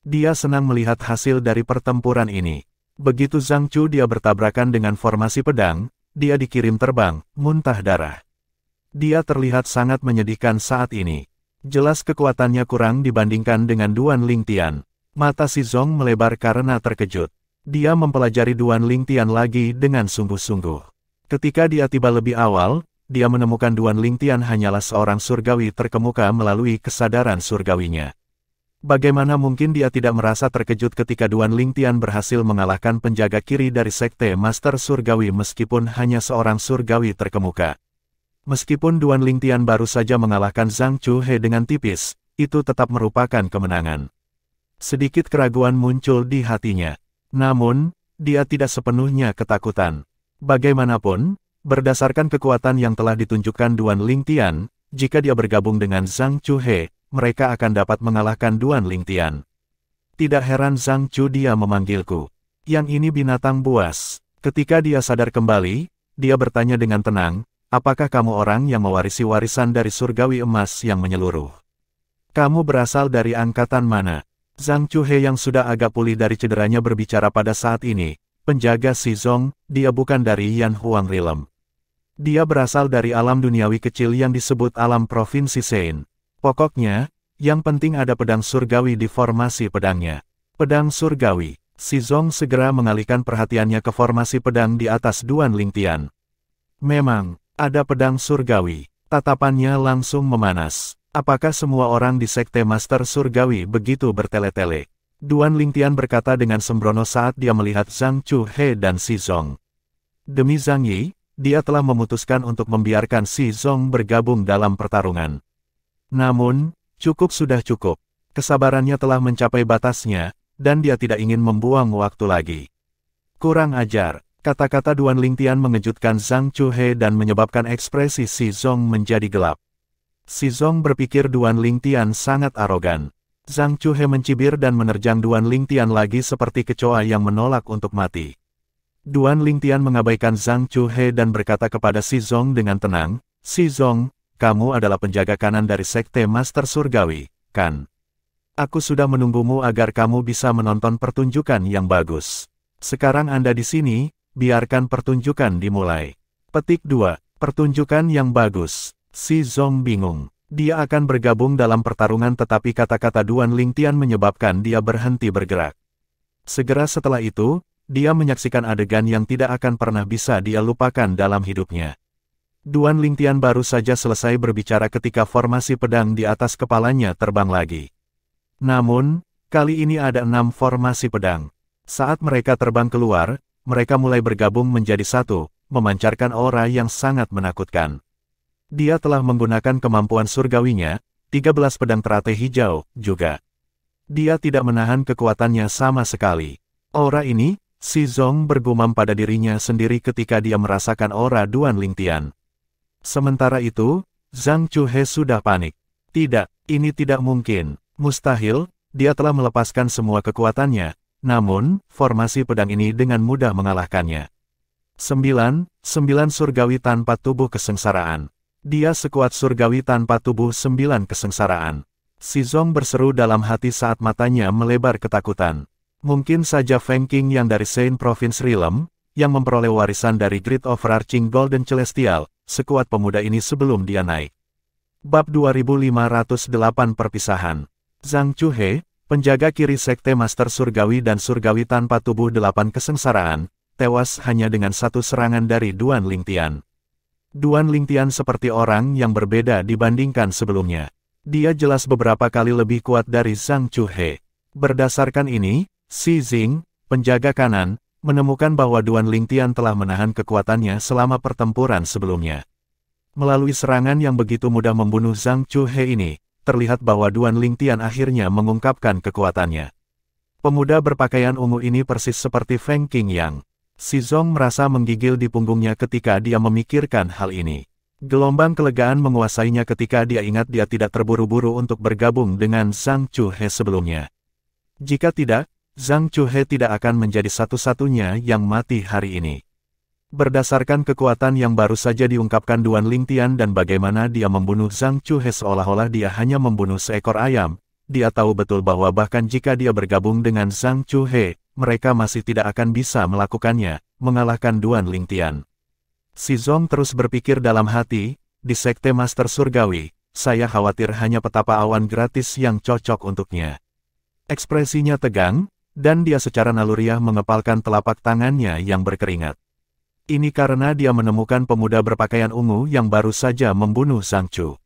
[SPEAKER 1] Dia senang melihat hasil dari pertempuran ini. Begitu Zhang Chu dia bertabrakan dengan formasi pedang, dia dikirim terbang, muntah darah. Dia terlihat sangat menyedihkan saat ini. Jelas kekuatannya kurang dibandingkan dengan Duan Lingtian. Mata Shizong melebar karena terkejut. Dia mempelajari Duan Lingtian lagi dengan sungguh-sungguh. Ketika dia tiba lebih awal, dia menemukan Duan Lingtian hanyalah seorang surgawi terkemuka melalui kesadaran surgawinya. Bagaimana mungkin dia tidak merasa terkejut ketika Duan Lingtian berhasil mengalahkan penjaga kiri dari Sekte Master Surgawi meskipun hanya seorang surgawi terkemuka. Meskipun Duan Lingtian baru saja mengalahkan Zhang Chuhe dengan tipis, itu tetap merupakan kemenangan. Sedikit keraguan muncul di hatinya. Namun, dia tidak sepenuhnya ketakutan. Bagaimanapun, berdasarkan kekuatan yang telah ditunjukkan Duan Lingtian, jika dia bergabung dengan Zhang Chuhe, mereka akan dapat mengalahkan Duan Lingtian. Tidak heran Zhang Chu dia memanggilku. Yang ini binatang buas. Ketika dia sadar kembali, dia bertanya dengan tenang, apakah kamu orang yang mewarisi warisan dari surgawi emas yang menyeluruh? Kamu berasal dari angkatan mana? Zhang Chuhe yang sudah agak pulih dari cederanya berbicara pada saat ini, penjaga Shizong, dia bukan dari Yan Huang Realm. Dia berasal dari alam duniawi kecil yang disebut alam provinsi Sein. Pokoknya, yang penting ada pedang surgawi di formasi pedangnya. Pedang surgawi. Shizong segera mengalihkan perhatiannya ke formasi pedang di atas Duan Lingtian. Memang, ada pedang surgawi. Tatapannya langsung memanas. Apakah semua orang di Sekte Master Surgawi begitu bertele-tele? Duan Lingtian berkata dengan sembrono saat dia melihat Zhang Chuhe dan Si Zong. Demi Zhang Yi, dia telah memutuskan untuk membiarkan Si Zong bergabung dalam pertarungan. Namun, sudah cukup. Kesabarannya telah mencapai batasnya, dan dia tidak ingin membuang waktu lagi. Kurang ajar, kata-kata Duan Lingtian mengejutkan Zhang Chuhe dan menyebabkan ekspresi Si Zong menjadi gelap. Si Zong berpikir Duan Lingtian sangat arogan. Zhang Chuhe mencibir dan menerjang Duan Lingtian lagi seperti kecoa yang menolak untuk mati. Duan Lingtian mengabaikan Zhang Chuhe dan berkata kepada Si Zong dengan tenang, "Si Zong, kamu adalah penjaga kanan dari Sekte Master Surgawi, kan? Aku sudah menunggumu agar kamu bisa menonton pertunjukan yang bagus. Sekarang Anda di sini, biarkan pertunjukan dimulai." Petik 2. Pertunjukan yang bagus. Si Zong bingung. Dia akan bergabung dalam pertarungan tetapi kata-kata Duan Lingtian menyebabkan dia berhenti bergerak. Segera setelah itu, dia menyaksikan adegan yang tidak akan pernah bisa dia lupakan dalam hidupnya. Duan Lingtian baru saja selesai berbicara ketika formasi pedang di atas kepalanya terbang lagi. Namun, kali ini ada 6 formasi pedang. Saat mereka terbang keluar, mereka mulai bergabung menjadi satu, memancarkan aura yang sangat menakutkan. Dia telah menggunakan kemampuan surgawinya, 13 pedang teratai hijau, juga. Dia tidak menahan kekuatannya sama sekali. Aura ini, Si Zong bergumam pada dirinya sendiri ketika dia merasakan aura Duan Lingtian. Sementara itu, Zhang Chuhe sudah panik. Tidak, ini tidak mungkin. Mustahil, dia telah melepaskan semua kekuatannya, namun, formasi pedang ini dengan mudah mengalahkannya. 9 surgawi tanpa tubuh kesengsaraan. Dia sekuat surgawi tanpa tubuh 9 kesengsaraan. Si Zong berseru dalam hati saat matanya melebar ketakutan. Mungkin saja Feng Qing yang dari Saint Province Realm, yang memperoleh warisan dari Great Overarching Golden Celestial, sekuat pemuda ini sebelum dia naik. Bab 2508 Perpisahan. Zhang Chuhe, penjaga kiri Sekte Master Surgawi dan Surgawi tanpa tubuh 8 kesengsaraan, tewas hanya dengan satu serangan dari Duan Lingtian. Duan Lingtian seperti orang yang berbeda dibandingkan sebelumnya. Dia jelas beberapa kali lebih kuat dari Zhang Chuhe. Berdasarkan ini, Si Zing, penjaga kanan, menemukan bahwa Duan Lingtian telah menahan kekuatannya selama pertempuran sebelumnya. Melalui serangan yang begitu mudah membunuh Zhang Chuhe ini, terlihat bahwa Duan Lingtian akhirnya mengungkapkan kekuatannya. Pemuda berpakaian ungu ini persis seperti Feng Qing yang. Si Zong merasa menggigil di punggungnya ketika dia memikirkan hal ini. Gelombang kelegaan menguasainya ketika dia ingat dia tidak terburu-buru untuk bergabung dengan Zhang Chuhe sebelumnya. Jika tidak, Zhang Chuhe tidak akan menjadi satu-satunya yang mati hari ini. Berdasarkan kekuatan yang baru saja diungkapkan Duan Lingtian dan bagaimana dia membunuh Zhang Chuhe seolah-olah dia hanya membunuh seekor ayam, dia tahu betul bahwa bahkan jika dia bergabung dengan Zhang Chuhe, mereka masih tidak akan bisa melakukannya, mengalahkan Duan Lingtian. Si Zong terus berpikir dalam hati, di Sekte Master Surgawi, saya khawatir hanya petapa awan gratis yang cocok untuknya. Ekspresinya tegang, dan dia secara naluriah mengepalkan telapak tangannya yang berkeringat. Ini karena dia menemukan pemuda berpakaian ungu yang baru saja membunuh Zhang Chu.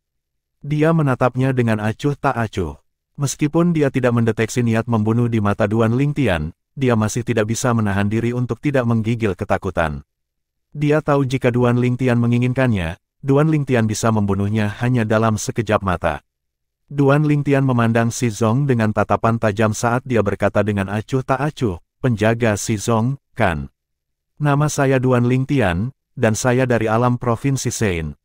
[SPEAKER 1] Dia menatapnya dengan acuh tak acuh. Meskipun dia tidak mendeteksi niat membunuh di mata Duan Lingtian, dia masih tidak bisa menahan diri untuk tidak menggigil ketakutan. Dia tahu jika Duan Lingtian menginginkannya, Duan Lingtian bisa membunuhnya hanya dalam sekejap mata. Duan Lingtian memandang Si Zong dengan tatapan tajam saat dia berkata dengan acuh tak acuh, "Penjaga Si Zong, kan? Nama saya Duan Lingtian, dan saya dari alam Provinsi Sein.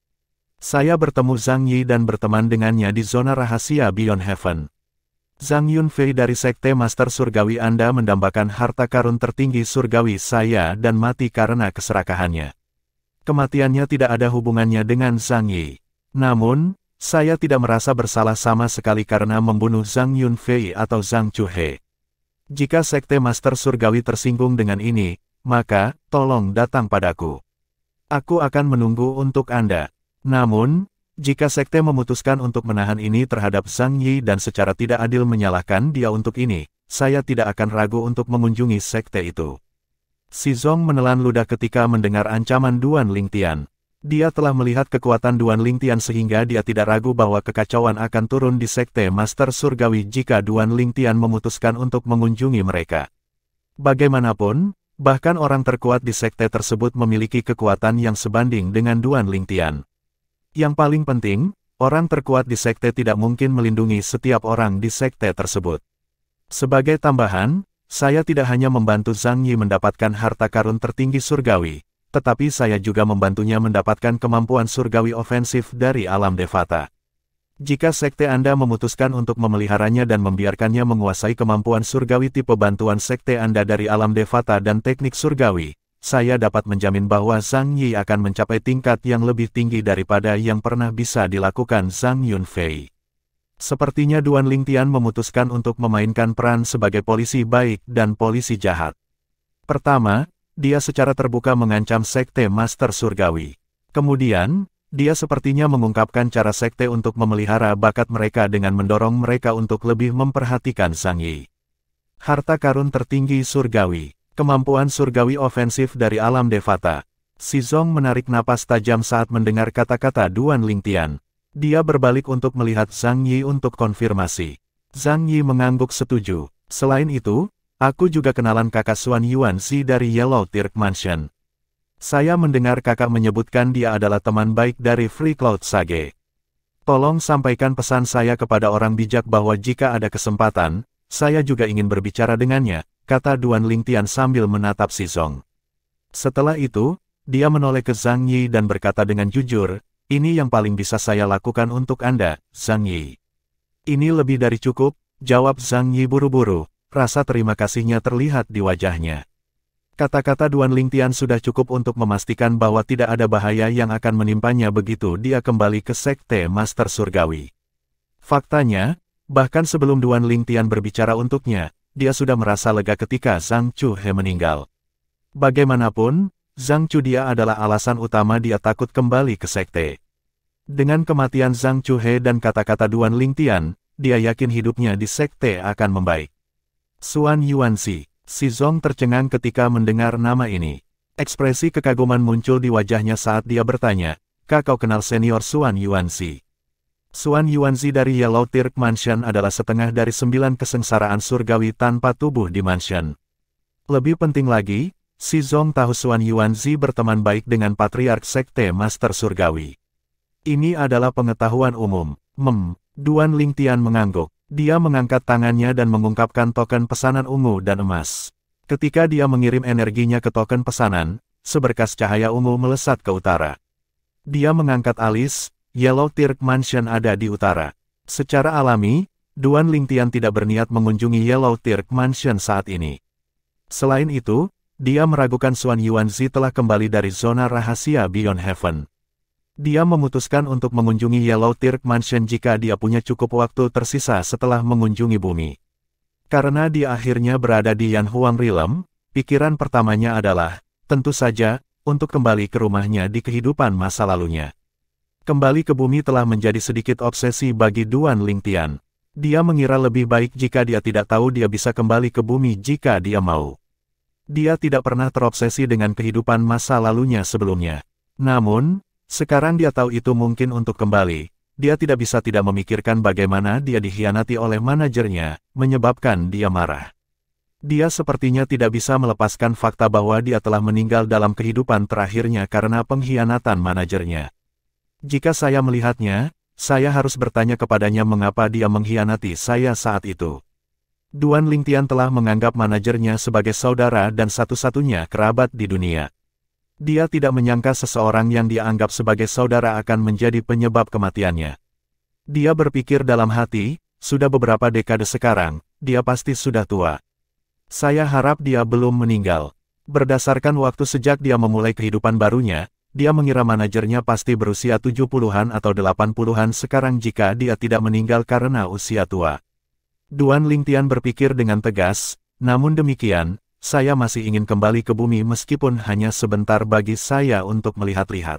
[SPEAKER 1] Saya bertemu Zhang Yi dan berteman dengannya di zona rahasia Beyond Heaven. Zhang Yunfei dari Sekte Master Surgawi Anda mendambakan harta karun tertinggi surgawi saya dan mati karena keserakahannya. Kematiannya tidak ada hubungannya dengan Zhang Yi. Namun, saya tidak merasa bersalah sama sekali karena membunuh Zhang Yunfei atau Zhang Chuhe. Jika Sekte Master Surgawi tersinggung dengan ini, maka, tolong datang padaku. Aku akan menunggu untuk Anda. Namun, jika Sekte memutuskan untuk menahan ini terhadap Zhang Yi dan secara tidak adil menyalahkan dia untuk ini, saya tidak akan ragu untuk mengunjungi Sekte itu." Si Zong menelan ludah ketika mendengar ancaman Duan Lingtian. Dia telah melihat kekuatan Duan Lingtian sehingga dia tidak ragu bahwa kekacauan akan turun di Sekte Master Surgawi jika Duan Lingtian memutuskan untuk mengunjungi mereka. Bagaimanapun, bahkan orang terkuat di sekte tersebut memiliki kekuatan yang sebanding dengan Duan Lingtian. Yang paling penting, orang terkuat di sekte tidak mungkin melindungi setiap orang di sekte tersebut. Sebagai tambahan, saya tidak hanya membantu Zhang Yi mendapatkan harta karun tertinggi surgawi, tetapi saya juga membantunya mendapatkan kemampuan surgawi ofensif dari alam Devata. Jika sekte Anda memutuskan untuk memeliharanya dan membiarkannya menguasai kemampuan surgawi tipe bantuan sekte Anda dari alam Devata dan teknik surgawi, saya dapat menjamin bahwa Zhang Yi akan mencapai tingkat yang lebih tinggi daripada yang pernah bisa dilakukan Zhang Yunfei. Sepertinya Duan Lingtian memutuskan untuk memainkan peran sebagai polisi baik dan polisi jahat. Pertama, dia secara terbuka mengancam Sekte Master Surgawi. Kemudian, dia sepertinya mengungkapkan cara sekte untuk memelihara bakat mereka dengan mendorong mereka untuk lebih memperhatikan Zhang Yi. Harta karun tertinggi surgawi, kemampuan surgawi ofensif dari alam Devata. Shizong menarik napas tajam saat mendengar kata-kata Duan Lingtian. Dia berbalik untuk melihat Zhang Yi untuk konfirmasi. Zhang Yi mengangguk setuju. Selain itu, aku juga kenalan kakak Xuan Yuanzi dari Yellow Turk Mansion. Saya mendengar kakak menyebutkan dia adalah teman baik dari Free Cloud Sage. Tolong sampaikan pesan saya kepada orang bijak bahwa jika ada kesempatan, saya juga ingin berbicara dengannya, kata Duan Lingtian sambil menatap Shizong. Setelah itu, dia menoleh ke Zhang Yi dan berkata dengan jujur, ini yang paling bisa saya lakukan untuk Anda, Zhang Yi. Ini lebih dari cukup, jawab Zhang Yi buru-buru. Rasa terima kasihnya terlihat di wajahnya. Kata-kata Duan Lingtian sudah cukup untuk memastikan bahwa tidak ada bahaya yang akan menimpanya begitu dia kembali ke Sekte Master Surgawi. Faktanya, bahkan sebelum Duan Lingtian berbicara untuknya, dia sudah merasa lega ketika Zhang Chuhe meninggal. Bagaimanapun, Zhang Chuhe adalah alasan utama dia takut kembali ke sekte. Dengan kematian Zhang Chuhe dan kata-kata Duan Lingtian, dia yakin hidupnya di sekte akan membaik. Xuan Yuanzi, Shizong tercengang ketika mendengar nama ini. Ekspresi kekaguman muncul di wajahnya saat dia bertanya, "Kak, kau kenal senior Xuan Yuanzi?" Xuan Yuanzi dari Yellow Turk Mansion adalah setengah dari 9 kesengsaraan surgawi tanpa tubuh di mansion. Lebih penting lagi, Shizong tahu Xuan Yuanzi berteman baik dengan Patriark Sekte Master Surgawi. Ini adalah pengetahuan umum. Duan Lingtian mengangguk. Dia mengangkat tangannya dan mengungkapkan token pesanan ungu dan emas. Ketika dia mengirim energinya ke token pesanan, seberkas cahaya ungu melesat ke utara. Dia mengangkat alis, Yellow Turk Mansion ada di utara. Secara alami, Duan Lingtian tidak berniat mengunjungi Yellow Turk Mansion saat ini. Selain itu, dia meragukan Xuan Yuanzi telah kembali dari zona rahasia Beyond Heaven. Dia memutuskan untuk mengunjungi Yellow Turk Mansion jika dia punya cukup waktu tersisa setelah mengunjungi bumi. Karena dia akhirnya berada di Yanhuang Realm, pikiran pertamanya adalah, tentu saja, untuk kembali ke rumahnya di kehidupan masa lalunya. Kembali ke bumi telah menjadi sedikit obsesi bagi Duan Lingtian. Dia mengira lebih baik jika dia tidak tahu dia bisa kembali ke bumi jika dia mau. Dia tidak pernah terobsesi dengan kehidupan masa lalunya sebelumnya. Namun, sekarang dia tahu itu mungkin untuk kembali. Dia tidak bisa tidak memikirkan bagaimana dia dikhianati oleh manajernya, menyebabkan dia marah. Dia sepertinya tidak bisa melepaskan fakta bahwa dia telah meninggal dalam kehidupan terakhirnya karena pengkhianatan manajernya. Jika saya melihatnya, saya harus bertanya kepadanya mengapa dia mengkhianati saya saat itu. Duan Lingtian telah menganggap manajernya sebagai saudara dan satu-satunya kerabat di dunia. Dia tidak menyangka seseorang yang dia anggap sebagai saudara akan menjadi penyebab kematiannya. Dia berpikir dalam hati, sudah beberapa dekade sekarang, dia pasti sudah tua. Saya harap dia belum meninggal. Berdasarkan waktu sejak dia memulai kehidupan barunya, dia mengira manajernya pasti berusia 70-an atau 80-an sekarang jika dia tidak meninggal karena usia tua. Duan Lingtian berpikir dengan tegas, namun demikian, saya masih ingin kembali ke bumi meskipun hanya sebentar bagi saya untuk melihat-lihat.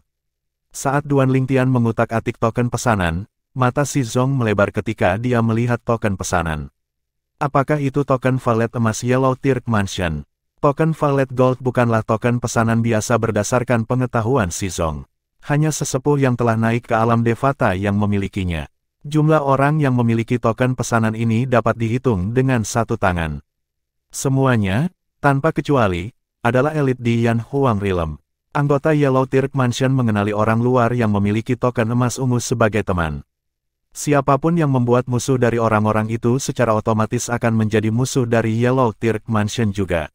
[SPEAKER 1] Saat Duan Lingtian mengutak-atik token pesanan, mata Shizong melebar ketika dia melihat token pesanan. Apakah itu token valet emas Yellow Turk Mansion? Token valet gold bukanlah token pesanan biasa berdasarkan pengetahuan Shizong. Hanya sesepuh yang telah naik ke alam Devata yang memilikinya. Jumlah orang yang memiliki token pesanan ini dapat dihitung dengan satu tangan. Semuanya, tanpa kecuali, adalah elit di Yan Huang Realm. Anggota Yellow Turk Mansion mengenali orang luar yang memiliki token emas ungu sebagai teman. Siapapun yang membuat musuh dari orang-orang itu secara otomatis akan menjadi musuh dari Yellow Turk Mansion juga.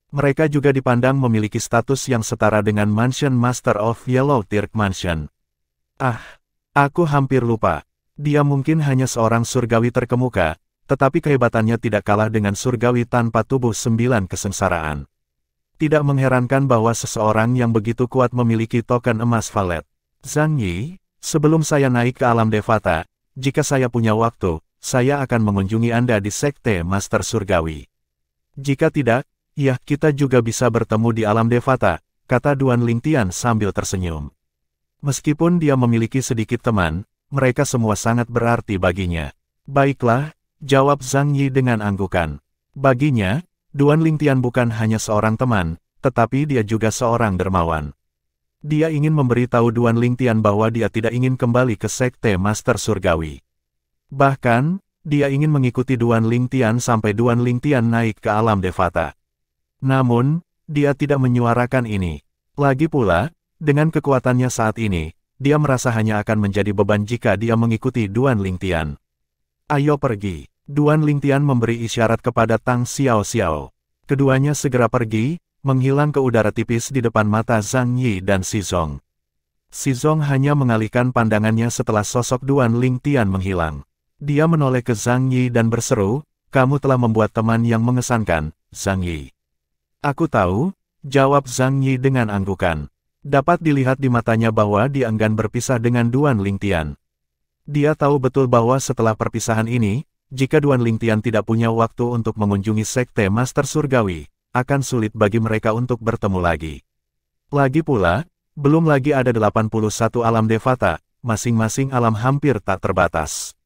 [SPEAKER 1] Mereka juga dipandang memiliki status yang setara dengan Mansion Master of Yellow Turk Mansion. Aku hampir lupa. Dia mungkin hanya seorang surgawi terkemuka, tetapi kehebatannya tidak kalah dengan surgawi tanpa tubuh 9 kesengsaraan. Tidak mengherankan bahwa seseorang yang begitu kuat memiliki token emas valet. Zhang Yi, sebelum saya naik ke alam Devata, jika saya punya waktu, saya akan mengunjungi Anda di Sekte Master Surgawi. Jika tidak, ya, kita juga bisa bertemu di alam Devata, kata Duan Lingtian sambil tersenyum. Meskipun dia memiliki sedikit teman, mereka semua sangat berarti baginya. Baiklah, jawab Zhang Yi dengan anggukan. Baginya, Duan Lingtian bukan hanya seorang teman, tetapi dia juga seorang dermawan. Dia ingin memberitahu Duan Lingtian bahwa dia tidak ingin kembali ke Sekte Master Surgawi. Bahkan, dia ingin mengikuti Duan Lingtian sampai Duan Lingtian naik ke alam Devata. Namun, dia tidak menyuarakan ini. Lagi pula, dengan kekuatannya saat ini, dia merasa hanya akan menjadi beban jika dia mengikuti Duan Lingtian. Ayo pergi. Duan Lingtian memberi isyarat kepada Tang Xiao Xiao. Keduanya segera pergi, menghilang ke udara tipis di depan mata Zhang Yi dan Xizong. Xizong hanya mengalihkan pandangannya setelah sosok Duan Lingtian menghilang. Dia menoleh ke Zhang Yi dan berseru, "Kamu telah membuat teman yang mengesankan, Zhang Yi." "Aku tahu," jawab Zhang Yi dengan anggukan. Dapat dilihat di matanya bahwa dia enggan berpisah dengan Duan Lingtian. Dia tahu betul bahwa setelah perpisahan ini, jika Duan Lingtian tidak punya waktu untuk mengunjungi Sekte Master Surgawi, akan sulit bagi mereka untuk bertemu lagi. Lagi pula, belum lagi ada 81 alam Devata, masing-masing alam hampir tak terbatas.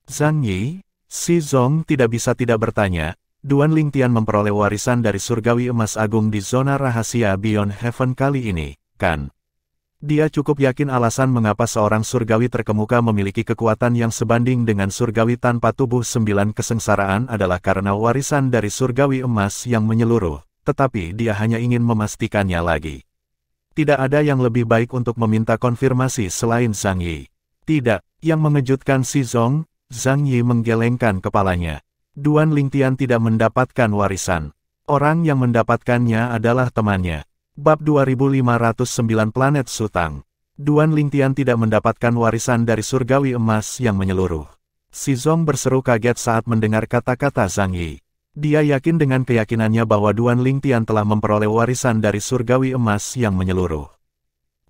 [SPEAKER 1] Zhang Yi, Xizong tidak bisa tidak bertanya, Duan Lingtian memperoleh warisan dari Surgawi Emas Agung di zona rahasia Beyond Heaven kali ini, kan? Dia cukup yakin alasan mengapa seorang surgawi terkemuka memiliki kekuatan yang sebanding dengan surgawi tanpa tubuh 9 kesengsaraan adalah karena warisan dari surgawi emas yang menyeluruh, tetapi dia hanya ingin memastikannya lagi. Tidak ada yang lebih baik untuk meminta konfirmasi selain Zhang Yi. Tidak, yang mengejutkan Xizong, Zhang Yi menggelengkan kepalanya. Duan Lingtian tidak mendapatkan warisan. Orang yang mendapatkannya adalah temannya. Bab 2509 Planet Sutang. Duan Lingtian tidak mendapatkan warisan dari surgawi emas yang menyeluruh. Xizong berseru kaget saat mendengar kata-kata Zhang Yi. Dia yakin dengan keyakinannya bahwa Duan Lingtian telah memperoleh warisan dari surgawi emas yang menyeluruh.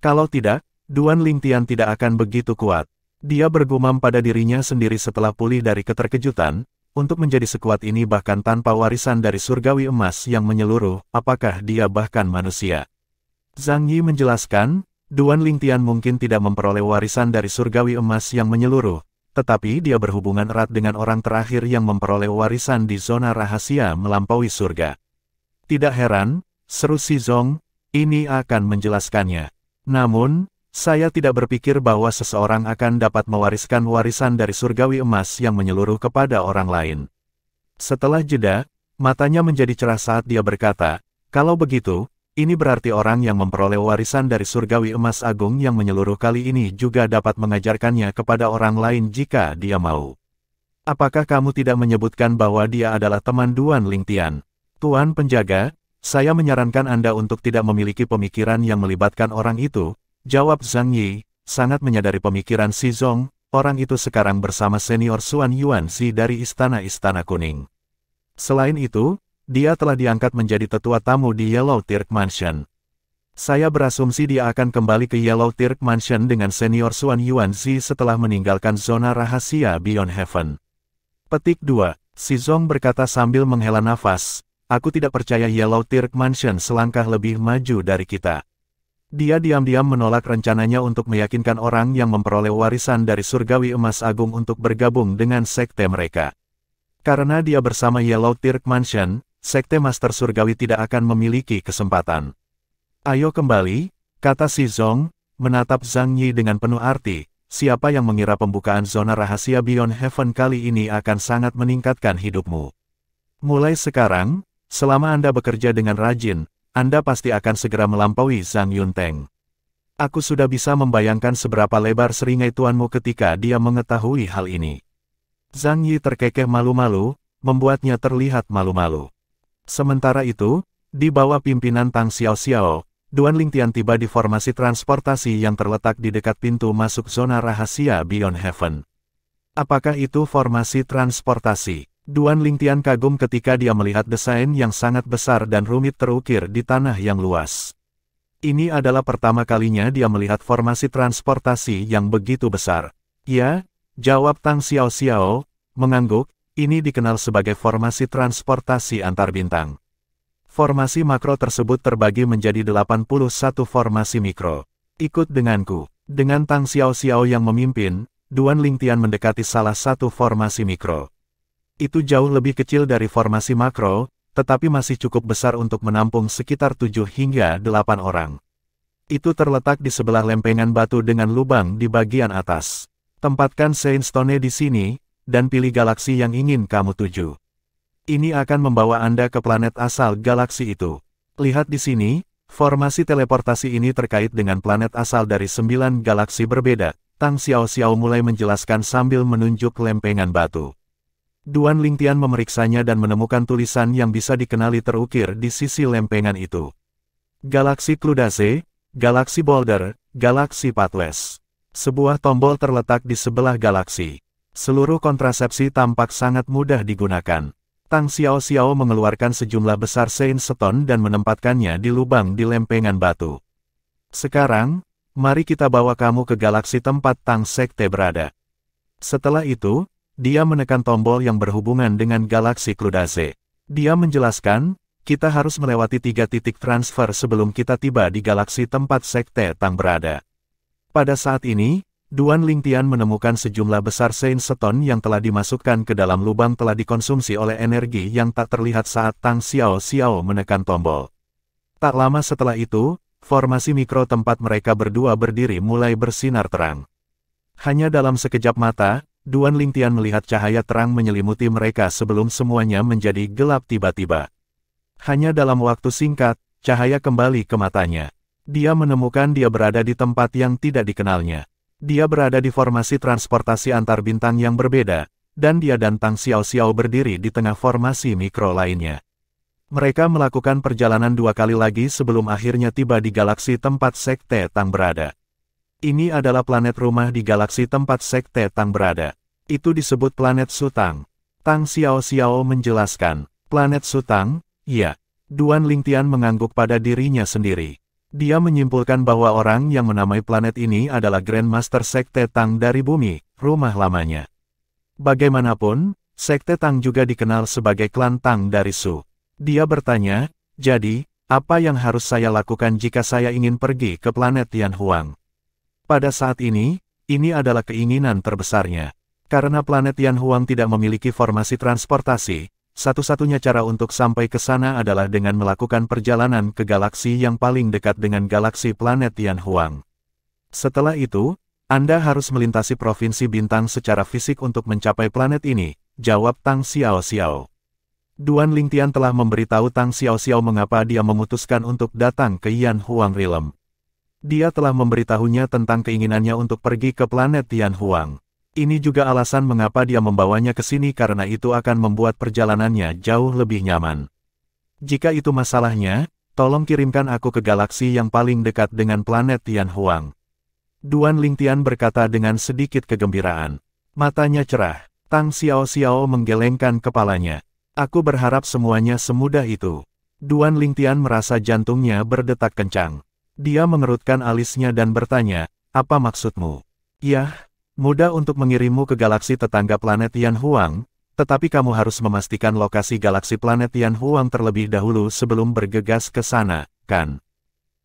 [SPEAKER 1] Kalau tidak, Duan Lingtian tidak akan begitu kuat. Dia bergumam pada dirinya sendiri setelah pulih dari keterkejutan, untuk menjadi sekuat ini bahkan tanpa warisan dari surgawi emas yang menyeluruh, apakah dia bahkan manusia? Zhang Yi menjelaskan, Duan Lingtian mungkin tidak memperoleh warisan dari surgawi emas yang menyeluruh, tetapi dia berhubungan erat dengan orang terakhir yang memperoleh warisan di zona rahasia melampaui surga. Tidak heran, seru Xizong, ini akan menjelaskannya. Namun, saya tidak berpikir bahwa seseorang akan dapat mewariskan warisan dari surgawi emas yang menyeluruh kepada orang lain. Setelah jeda, matanya menjadi cerah saat dia berkata, kalau begitu, ini berarti orang yang memperoleh warisan dari surgawi emas agung yang menyeluruh kali ini juga dapat mengajarkannya kepada orang lain jika dia mau. Apakah kamu tidak menyebutkan bahwa dia adalah teman Duan Lingtian? Tuan Penjaga, saya menyarankan Anda untuk tidak memiliki pemikiran yang melibatkan orang itu, jawab Zhang Yi, sangat menyadari pemikiran Xizong, orang itu sekarang bersama senior Xuan Yuanzi dari Istana-Istana Kuning. Selain itu, dia telah diangkat menjadi tetua tamu di Yellow Turk Mansion. Saya berasumsi dia akan kembali ke Yellow Turk Mansion dengan senior Xuan Yuanzi setelah meninggalkan zona rahasia Beyond Heaven. Petik 2. Xizong berkata sambil menghela nafas, aku tidak percaya Yellow Turk Mansion selangkah lebih maju dari kita. Dia diam-diam menolak rencananya untuk meyakinkan orang yang memperoleh warisan dari surgawi emas agung untuk bergabung dengan sekte mereka. Karena dia bersama Yellow Turk Mansion, sekte Master Surgawi tidak akan memiliki kesempatan. Ayo kembali, kata Xizong, menatap Zhang Yi dengan penuh arti. Siapa yang mengira pembukaan zona rahasia Beyond Heaven kali ini akan sangat meningkatkan hidupmu? Mulai sekarang, selama Anda bekerja dengan rajin, Anda pasti akan segera melampaui Zhang Yunteng. Aku sudah bisa membayangkan seberapa lebar seringai tuanmu ketika dia mengetahui hal ini. Zhang Yi terkekeh malu-malu, membuatnya terlihat malu-malu. Sementara itu, di bawah pimpinan Tang Xiao, Duan Lingtian tiba di formasi transportasi yang terletak di dekat pintu masuk zona rahasia Beyond Heaven. Apakah itu formasi transportasi? Duan Lingtian kagum ketika dia melihat desain yang sangat besar dan rumit terukir di tanah yang luas. Ini adalah pertama kalinya dia melihat formasi transportasi yang begitu besar. Ya, jawab Tang Xiao, mengangguk, ini dikenal sebagai formasi transportasi antar bintang. Formasi makro tersebut terbagi menjadi 81 formasi mikro. Ikut denganku. Dengan Tang Xiao yang memimpin, Duan Lingtian mendekati salah satu formasi mikro. Itu jauh lebih kecil dari formasi makro, tetapi masih cukup besar untuk menampung sekitar 7 hingga 8 orang. Itu terletak di sebelah lempengan batu dengan lubang di bagian atas. Tempatkan Saint Stone di sini, dan pilih galaksi yang ingin kamu tuju. Ini akan membawa Anda ke planet asal galaksi itu. Lihat di sini, formasi teleportasi ini terkait dengan planet asal dari 9 galaksi berbeda. Tang Xiao mulai menjelaskan sambil menunjuk lempengan batu. Duan Lingtian memeriksanya dan menemukan tulisan yang bisa dikenali terukir di sisi lempengan itu. Galaksi Cludace, Galaksi Boulder, Galaksi Pathless. Sebuah tombol terletak di sebelah galaksi. Seluruh kontrasepsi tampak sangat mudah digunakan. Tang Xiao mengeluarkan sejumlah besar Saint Stone dan menempatkannya di lubang di lempengan batu. Sekarang, mari kita bawa kamu ke galaksi tempat Tang Sekte berada. Setelah itu, dia menekan tombol yang berhubungan dengan galaksi Cludace. Dia menjelaskan, kita harus melewati 3 titik transfer sebelum kita tiba di galaksi tempat Sekte Tang berada. Pada saat ini, Duan Lingtian menemukan sejumlah besar Saint Stone yang telah dimasukkan ke dalam lubang telah dikonsumsi oleh energi yang tak terlihat saat Tang Xiao menekan tombol. Tak lama setelah itu, formasi mikro tempat mereka berdua berdiri mulai bersinar terang. Hanya dalam sekejap mata, Duan Lingtian melihat cahaya terang menyelimuti mereka sebelum semuanya menjadi gelap tiba-tiba. Hanya dalam waktu singkat, cahaya kembali ke matanya. Dia menemukan dia berada di tempat yang tidak dikenalnya. Dia berada di formasi transportasi antar bintang yang berbeda, dan dia dan Tang Xiao berdiri di tengah formasi mikro lainnya. Mereka melakukan perjalanan 2 kali lagi sebelum akhirnya tiba di galaksi tempat Sekte Tang berada. Ini adalah planet rumah di galaksi tempat Sekte Tang berada. Itu disebut planet Sutang. Tang Xiao menjelaskan, planet Sutang, iya. Duan Lingtian mengangguk pada dirinya sendiri. Dia menyimpulkan bahwa orang yang menamai planet ini adalah Grandmaster Sekte Tang dari bumi, rumah lamanya. Bagaimanapun, Sekte Tang juga dikenal sebagai klan Tang dari Su. Dia bertanya, jadi, apa yang harus saya lakukan jika saya ingin pergi ke planet Tianhuang? Pada saat ini adalah keinginan terbesarnya. Karena planet Tianhuang tidak memiliki formasi transportasi, satu-satunya cara untuk sampai ke sana adalah dengan melakukan perjalanan ke galaksi yang paling dekat dengan galaksi planet Tianhuang. Setelah itu, Anda harus melintasi provinsi bintang secara fisik untuk mencapai planet ini, jawab Tang Xiao. Duan Lingtian telah memberitahu Tang Xiao mengapa dia memutuskan untuk datang ke Yanhuang Realm. Dia telah memberitahunya tentang keinginannya untuk pergi ke planet Tianhuang. Ini juga alasan mengapa dia membawanya ke sini karena itu akan membuat perjalanannya jauh lebih nyaman. Jika itu masalahnya, tolong kirimkan aku ke galaksi yang paling dekat dengan planet Tianhuang. Duan Lingtian berkata dengan sedikit kegembiraan. Matanya cerah. Tang Xiao menggelengkan kepalanya. Aku berharap semuanya semudah itu. Duan Lingtian merasa jantungnya berdetak kencang. Dia mengerutkan alisnya dan bertanya, apa maksudmu? Yah. Mudah untuk mengirimmu ke galaksi tetangga planet Tianhuang, tetapi kamu harus memastikan lokasi galaksi planet Tianhuang terlebih dahulu sebelum bergegas ke sana, kan?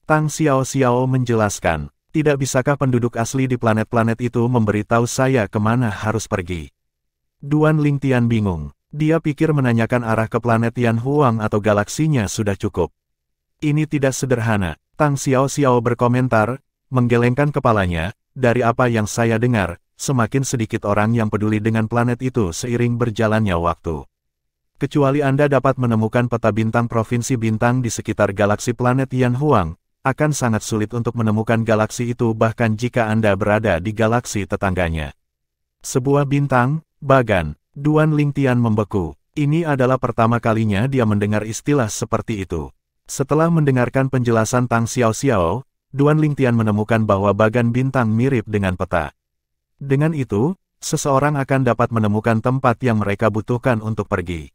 [SPEAKER 1] Tang Xiao menjelaskan, tidak bisakah penduduk asli di planet-planet itu memberitahu saya kemana harus pergi? Duan Lingtian bingung. Dia pikir menanyakan arah ke planet Tianhuang atau galaksinya sudah cukup. Ini tidak sederhana. Tang Xiao berkomentar, menggelengkan kepalanya. Dari apa yang saya dengar, semakin sedikit orang yang peduli dengan planet itu seiring berjalannya waktu. Kecuali Anda dapat menemukan peta bintang provinsi bintang di sekitar galaksi planet Yanhuang, akan sangat sulit untuk menemukan galaksi itu bahkan jika Anda berada di galaksi tetangganya. Sebuah bintang, Bagan, Duan Lingtian membeku. Ini adalah pertama kalinya dia mendengar istilah seperti itu. Setelah mendengarkan penjelasan Tang Xiao, Duan Lingtian menemukan bahwa bagan bintang mirip dengan peta. Dengan itu, seseorang akan dapat menemukan tempat yang mereka butuhkan untuk pergi.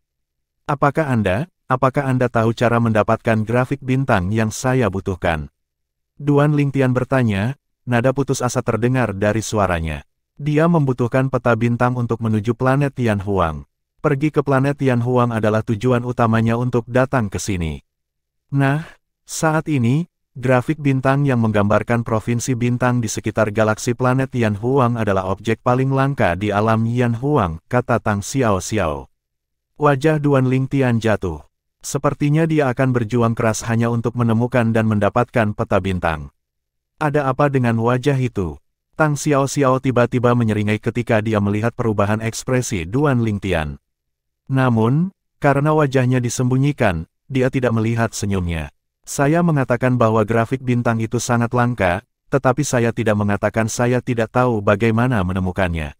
[SPEAKER 1] Apakah Anda tahu cara mendapatkan grafik bintang yang saya butuhkan? Duan Lingtian bertanya, nada putus asa terdengar dari suaranya. Dia membutuhkan peta bintang untuk menuju planet Yanhuang. Pergi ke planet Yanhuang adalah tujuan utamanya untuk datang ke sini. Nah, saat ini, grafik bintang yang menggambarkan provinsi bintang di sekitar galaksi planet Yanhuang adalah objek paling langka di alam Yanhuang, kata Tang Xiao. Wajah Duan Lingtian jatuh. Sepertinya dia akan berjuang keras hanya untuk menemukan dan mendapatkan peta bintang. Ada apa dengan wajah itu? Tang Xiao tiba-tiba menyeringai ketika dia melihat perubahan ekspresi Duan Lingtian. Namun, karena wajahnya disembunyikan, dia tidak melihat senyumnya. Saya mengatakan bahwa grafik bintang itu sangat langka, tetapi saya tidak mengatakan saya tidak tahu bagaimana menemukannya.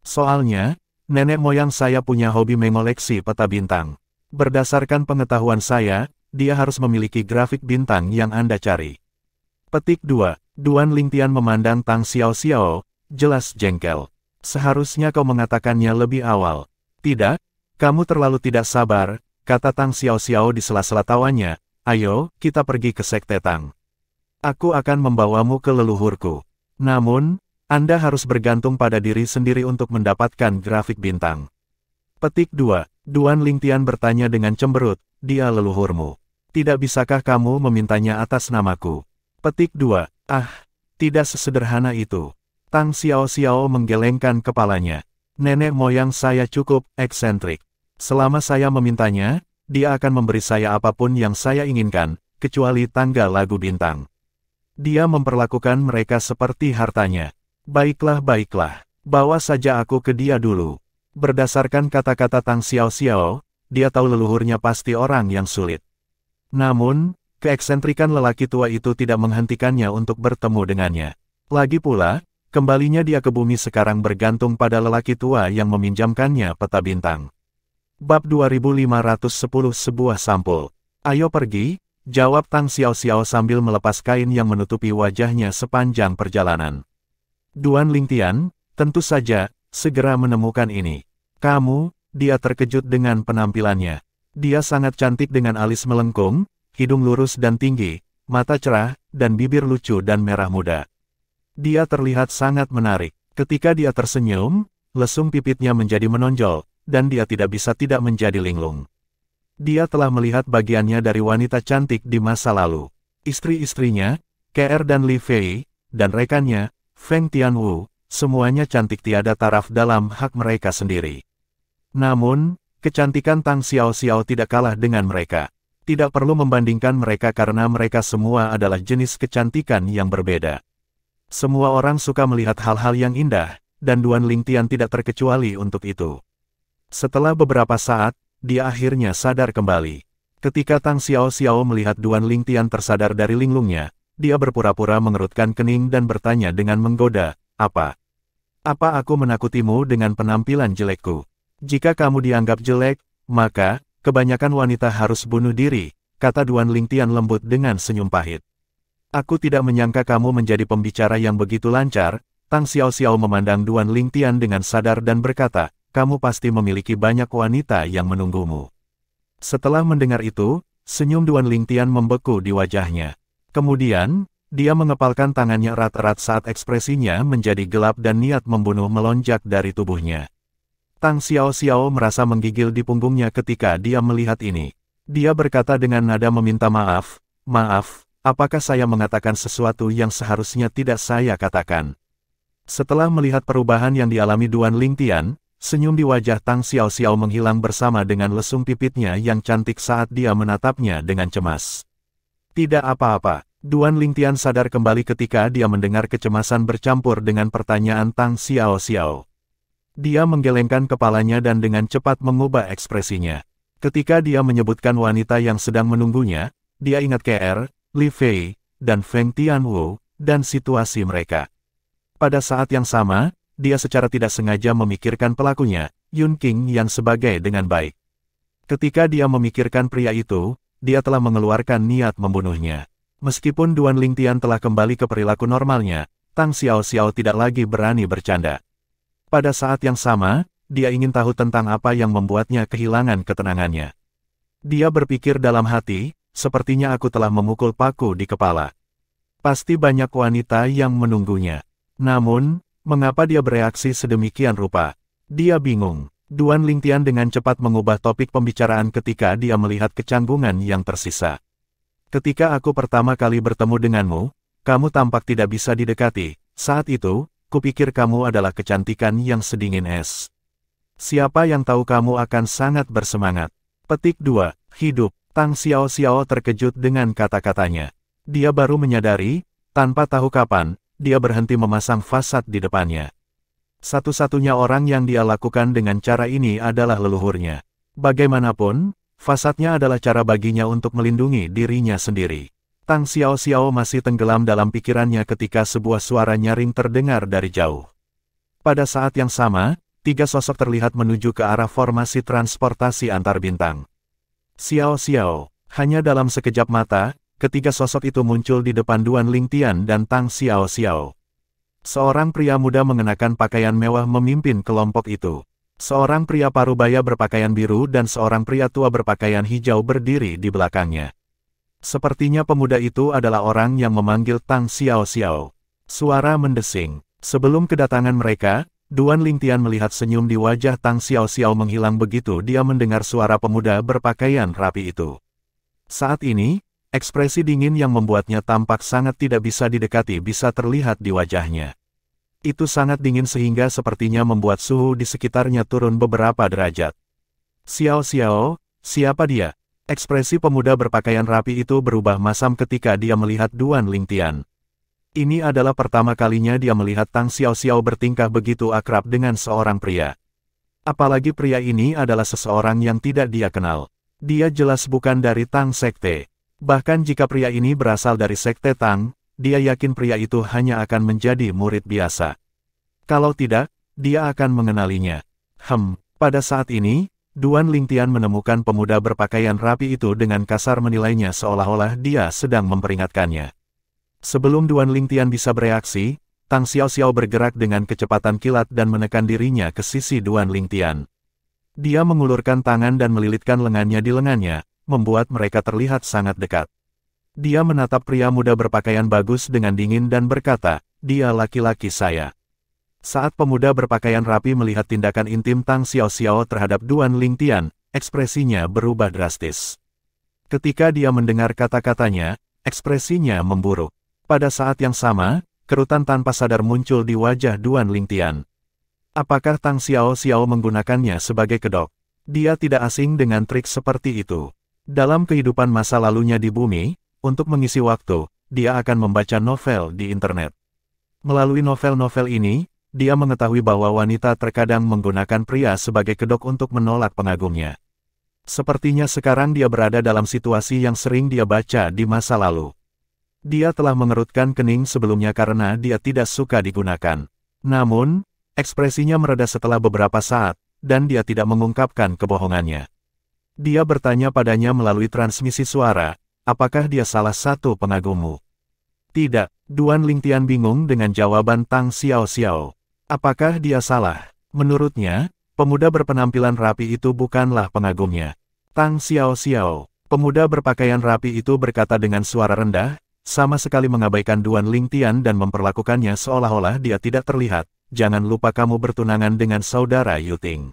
[SPEAKER 1] Soalnya, nenek moyang saya punya hobi mengoleksi peta bintang. Berdasarkan pengetahuan saya, dia harus memiliki grafik bintang yang Anda cari. Petik 2. Duan Lingtian memandang Tang Xiao, jelas jengkel. Seharusnya kau mengatakannya lebih awal. Tidak, kamu terlalu tidak sabar, kata Tang Xiao di sela-sela tawanya. Ayo, kita pergi ke Sekte Tang. Aku akan membawamu ke leluhurku. Namun, Anda harus bergantung pada diri sendiri untuk mendapatkan grafik bintang. Petik 2. Duan Lingtian bertanya dengan cemberut, dia leluhurmu. Tidak bisakah kamu memintanya atas namaku? Petik 2. Tidak sesederhana itu. Tang Xiao menggelengkan kepalanya. Nenek moyang saya cukup eksentrik. Selama saya memintanya, dia akan memberi saya apapun yang saya inginkan, kecuali tanggal lagu bintang. Dia memperlakukan mereka seperti hartanya. Baiklah, bawa saja aku ke dia dulu. Berdasarkan kata-kata Tang Xiao, dia tahu leluhurnya pasti orang yang sulit. Namun, keeksentrikan lelaki tua itu tidak menghentikannya untuk bertemu dengannya. Lagi pula, kembalinya dia ke bumi sekarang bergantung pada lelaki tua yang meminjamkannya peta bintang. Bab 2510 sebuah sampul. Ayo pergi, jawab Tang Xiao sambil melepas kain yang menutupi wajahnya sepanjang perjalanan. Duan Lingtian, tentu saja, segera menemukan ini. Kamu, dia terkejut dengan penampilannya. Dia sangat cantik dengan alis melengkung, hidung lurus dan tinggi, mata cerah, dan bibir lucu dan merah muda. Dia terlihat sangat menarik. Ketika dia tersenyum, lesung pipitnya menjadi menonjol, dan dia tidak bisa tidak menjadi linglung. Dia telah melihat bagiannya dari wanita cantik di masa lalu. Istri-istrinya, KR dan Li Fei, dan rekannya, Feng Tianwu, semuanya cantik tiada taraf dalam hak mereka sendiri. Namun, kecantikan Tang Xiao tidak kalah dengan mereka. Tidak perlu membandingkan mereka karena mereka semua adalah jenis kecantikan yang berbeda. Semua orang suka melihat hal-hal yang indah, dan Duan Lingtian tidak terkecuali untuk itu. Setelah beberapa saat, dia akhirnya sadar kembali. Ketika Tang Xiao melihat Duan Lingtian tersadar dari linglungnya, dia berpura-pura mengerutkan kening dan bertanya dengan menggoda, Apa aku menakutimu dengan penampilan jelekku? Jika kamu dianggap jelek, maka, kebanyakan wanita harus bunuh diri, kata Duan Lingtian lembut dengan senyum pahit. Aku tidak menyangka kamu menjadi pembicara yang begitu lancar. Tang Xiao memandang Duan Lingtian dengan sadar dan berkata, kamu pasti memiliki banyak wanita yang menunggumu. Setelah mendengar itu, senyum Duan Lingtian membeku di wajahnya. Kemudian, dia mengepalkan tangannya erat-erat saat ekspresinya menjadi gelap dan niat membunuh melonjak dari tubuhnya. Tang Xiao merasa menggigil di punggungnya ketika dia melihat ini. Dia berkata dengan nada meminta maaf, apakah saya mengatakan sesuatu yang seharusnya tidak saya katakan? Setelah melihat perubahan yang dialami Duan Lingtian, senyum di wajah Tang Xiao menghilang bersama dengan lesung pipitnya yang cantik saat dia menatapnya dengan cemas. Tidak apa-apa, Duan Lingtian sadar kembali ketika dia mendengar kecemasan bercampur dengan pertanyaan Tang Xiao Xiao. Dia menggelengkan kepalanya dan dengan cepat mengubah ekspresinya. Ketika dia menyebutkan wanita yang sedang menunggunya, dia ingat Kr, Li Fei, dan Feng Tianwu, dan situasi mereka. Pada saat yang sama, dia secara tidak sengaja memikirkan pelakunya, Yun Qingyan sebagai dengan baik. Ketika dia memikirkan pria itu, dia telah mengeluarkan niat membunuhnya. Meskipun Duan Lingtian telah kembali ke perilaku normalnya, Tang Xiao Xiao tidak lagi berani bercanda. Pada saat yang sama, dia ingin tahu tentang apa yang membuatnya kehilangan ketenangannya. Dia berpikir dalam hati, sepertinya aku telah memukul paku di kepala. Pasti banyak wanita yang menunggunya. Namun, mengapa dia bereaksi sedemikian rupa? Dia bingung. Duan Lingtian dengan cepat mengubah topik pembicaraan ketika dia melihat kecanggungan yang tersisa. Ketika aku pertama kali bertemu denganmu, kamu tampak tidak bisa didekati. Saat itu, kupikir kamu adalah kecantikan yang sedingin es. Siapa yang tahu kamu akan sangat bersemangat. Petik 2. Hidup. Tang Xiao Xiao terkejut dengan kata-katanya. Dia baru menyadari, tanpa tahu kapan, dia berhenti memasang fasad di depannya. Satu-satunya orang yang dia lakukan dengan cara ini adalah leluhurnya. Bagaimanapun, fasadnya adalah cara baginya untuk melindungi dirinya sendiri. Tang Xiao Xiao masih tenggelam dalam pikirannya ketika sebuah suara nyaring terdengar dari jauh. Pada saat yang sama, 3 sosok terlihat menuju ke arah formasi transportasi antar bintang. Xiao Xiao, hanya dalam sekejap mata, ketiga sosok itu muncul di depan Duan Lingtian dan Tang Xiao Xiao. Seorang pria muda mengenakan pakaian mewah memimpin kelompok itu. Seorang pria parubaya berpakaian biru dan seorang pria tua berpakaian hijau berdiri di belakangnya. Sepertinya pemuda itu adalah orang yang memanggil Tang Xiao Xiao. Suara mendesing. Sebelum kedatangan mereka, Duan Lingtian melihat senyum di wajah Tang Xiao Xiao menghilang begitu dia mendengar suara pemuda berpakaian rapi itu. Saat ini, ekspresi dingin yang membuatnya tampak sangat tidak bisa didekati bisa terlihat di wajahnya. Itu sangat dingin sehingga sepertinya membuat suhu di sekitarnya turun beberapa derajat. Xiao Xiao, siapa dia? Ekspresi pemuda berpakaian rapi itu berubah masam ketika dia melihat Duan Lingtian. Ini adalah pertama kalinya dia melihat Tang Xiao Xiao bertingkah begitu akrab dengan seorang pria. Apalagi pria ini adalah seseorang yang tidak dia kenal. Dia jelas bukan dari Tang Sekte. Bahkan jika pria ini berasal dari Sekte Tang, dia yakin pria itu hanya akan menjadi murid biasa. Kalau tidak, dia akan mengenalinya. Pada saat ini, Duan Lingtian menemukan pemuda berpakaian rapi itu dengan kasar menilainya seolah-olah dia sedang memperingatkannya. Sebelum Duan Lingtian bisa bereaksi, Tang Xiao Xiao bergerak dengan kecepatan kilat dan menekan dirinya ke sisi Duan Lingtian. Dia mengulurkan tangan dan melilitkan lengannya di lengannya, membuat mereka terlihat sangat dekat. Dia menatap pria muda berpakaian bagus dengan dingin dan berkata, "Dia laki-laki saya." Saat pemuda berpakaian rapi melihat tindakan intim Tang Xiao Xiao terhadap Duan Lingtian, ekspresinya berubah drastis. Ketika dia mendengar kata-katanya, ekspresinya memburuk. Pada saat yang sama, kerutan tanpa sadar muncul di wajah Duan Lingtian. Apakah Tang Xiao Xiao menggunakannya sebagai kedok? Dia tidak asing dengan trik seperti itu. Dalam kehidupan masa lalunya di bumi, untuk mengisi waktu, dia akan membaca novel di internet. Melalui novel-novel ini, dia mengetahui bahwa wanita terkadang menggunakan pria sebagai kedok untuk menolak pengagumnya. Sepertinya sekarang dia berada dalam situasi yang sering dia baca di masa lalu. Dia telah mengerutkan kening sebelumnya karena dia tidak suka digunakan. Namun, ekspresinya mereda setelah beberapa saat, dan dia tidak mengungkapkan kebohongannya. Dia bertanya padanya melalui transmisi suara, apakah dia salah satu pengagummu? Tidak, Duan Lingtian bingung dengan jawaban Tang Xiao Xiao. Apakah dia salah? Menurutnya, pemuda berpenampilan rapi itu bukanlah pengagumnya. Tang Xiao Xiao, pemuda berpakaian rapi itu berkata dengan suara rendah, sama sekali mengabaikan Duan Lingtian dan memperlakukannya seolah-olah dia tidak terlihat. Jangan lupa kamu bertunangan dengan saudara Yuting.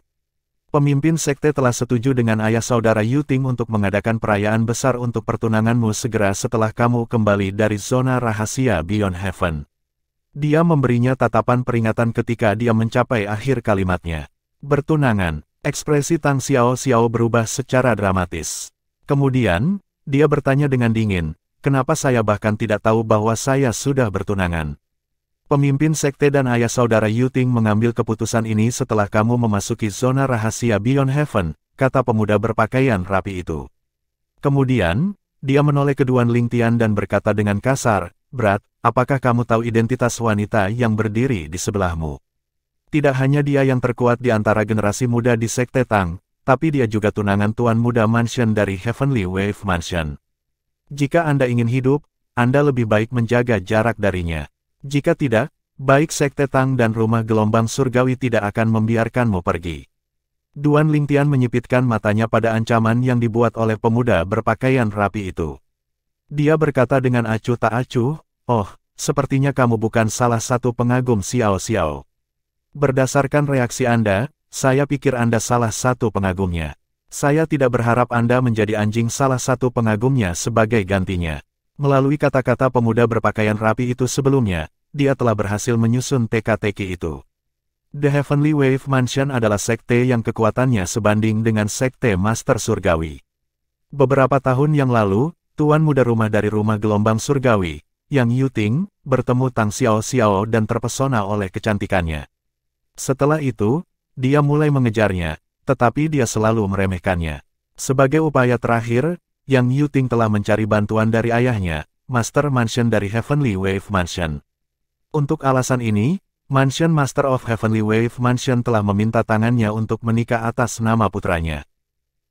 [SPEAKER 1] Pemimpin sekte telah setuju dengan ayah saudara Yuting untuk mengadakan perayaan besar untuk pertunanganmu segera setelah kamu kembali dari zona rahasia Beyond Heaven. Dia memberinya tatapan peringatan ketika dia mencapai akhir kalimatnya. Bertunangan, ekspresi Tang Xiao Xiao berubah secara dramatis. Kemudian, dia bertanya dengan dingin, kenapa saya bahkan tidak tahu bahwa saya sudah bertunangan? Pemimpin sekte dan ayah saudara Yuting mengambil keputusan ini setelah kamu memasuki zona rahasia Beyond Heaven, kata pemuda berpakaian rapi itu. Kemudian, dia menoleh ke Duan Lingtian dan berkata dengan kasar, "Brat, apakah kamu tahu identitas wanita yang berdiri di sebelahmu? Tidak hanya dia yang terkuat di antara generasi muda di sekte Tang, tapi dia juga tunangan Tuan Muda Mansion dari Heavenly Wave Mansion. Jika Anda ingin hidup, Anda lebih baik menjaga jarak darinya. Jika tidak, baik sekte Tang dan rumah gelombang surgawi tidak akan membiarkanmu pergi." Duan Lingtian menyipitkan matanya pada ancaman yang dibuat oleh pemuda berpakaian rapi itu. Dia berkata dengan acuh tak acuh, "Oh, sepertinya kamu bukan salah satu pengagum Xiao Xiao. Berdasarkan reaksi Anda, saya pikir Anda salah satu pengagumnya. Saya tidak berharap Anda menjadi anjing salah satu pengagumnya sebagai gantinya." Melalui kata-kata pemuda berpakaian rapi itu sebelumnya, dia telah berhasil menyusun teka-teki itu. The Heavenly Wave Mansion adalah sekte yang kekuatannya sebanding dengan sekte Master Surgawi. Beberapa tahun yang lalu, Tuan Muda Rumah dari Rumah Gelombang Surgawi, Yang Yuting, bertemu Tang Xiao Xiao dan terpesona oleh kecantikannya. Setelah itu, dia mulai mengejarnya, tetapi dia selalu meremehkannya. Sebagai upaya terakhir, Yang Yuting telah mencari bantuan dari ayahnya, Master Mansion dari Heavenly Wave Mansion. Untuk alasan ini, Mansion Master of Heavenly Wave Mansion telah meminta tangannya untuk menikah atas nama putranya.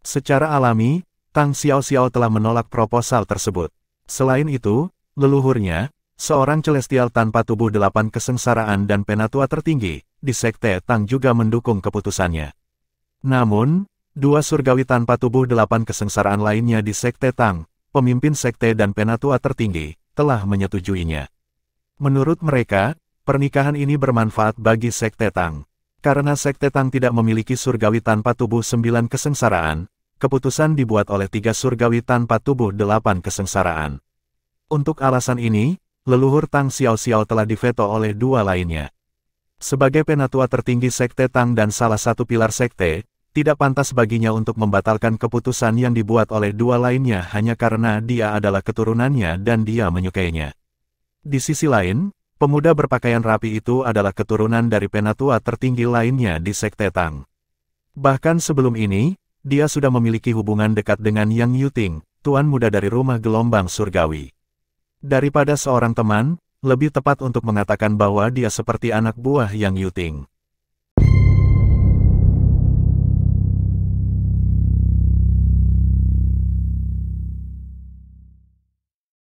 [SPEAKER 1] Secara alami, Tang Xiao Xiao telah menolak proposal tersebut. Selain itu, leluhurnya, seorang celestial tanpa tubuh 8 kesengsaraan dan penatua tertinggi, di sekte Tang juga mendukung keputusannya. Namun, 2 surgawi tanpa tubuh 8 kesengsaraan lainnya di sekte Tang, pemimpin sekte dan penatua tertinggi, telah menyetujuinya. Menurut mereka, pernikahan ini bermanfaat bagi sekte Tang. Karena sekte Tang tidak memiliki surgawi tanpa tubuh 9 kesengsaraan, keputusan dibuat oleh 3 surgawi tanpa tubuh 8 kesengsaraan. Untuk alasan ini, leluhur Tang Xiao Xiao telah diveto oleh 2 lainnya. Sebagai penatua tertinggi sekte Tang dan salah satu pilar sekte, tidak pantas baginya untuk membatalkan keputusan yang dibuat oleh 2 lainnya hanya karena dia adalah keturunannya dan dia menyukainya. Di sisi lain, pemuda berpakaian rapi itu adalah keturunan dari penatua tertinggi lainnya di sekte Tang. Bahkan sebelum ini, dia sudah memiliki hubungan dekat dengan Yang Yuting, Tuan Muda dari Rumah Gelombang Surgawi. Daripada seorang teman, lebih tepat untuk mengatakan bahwa dia seperti anak buah Yang Yuting.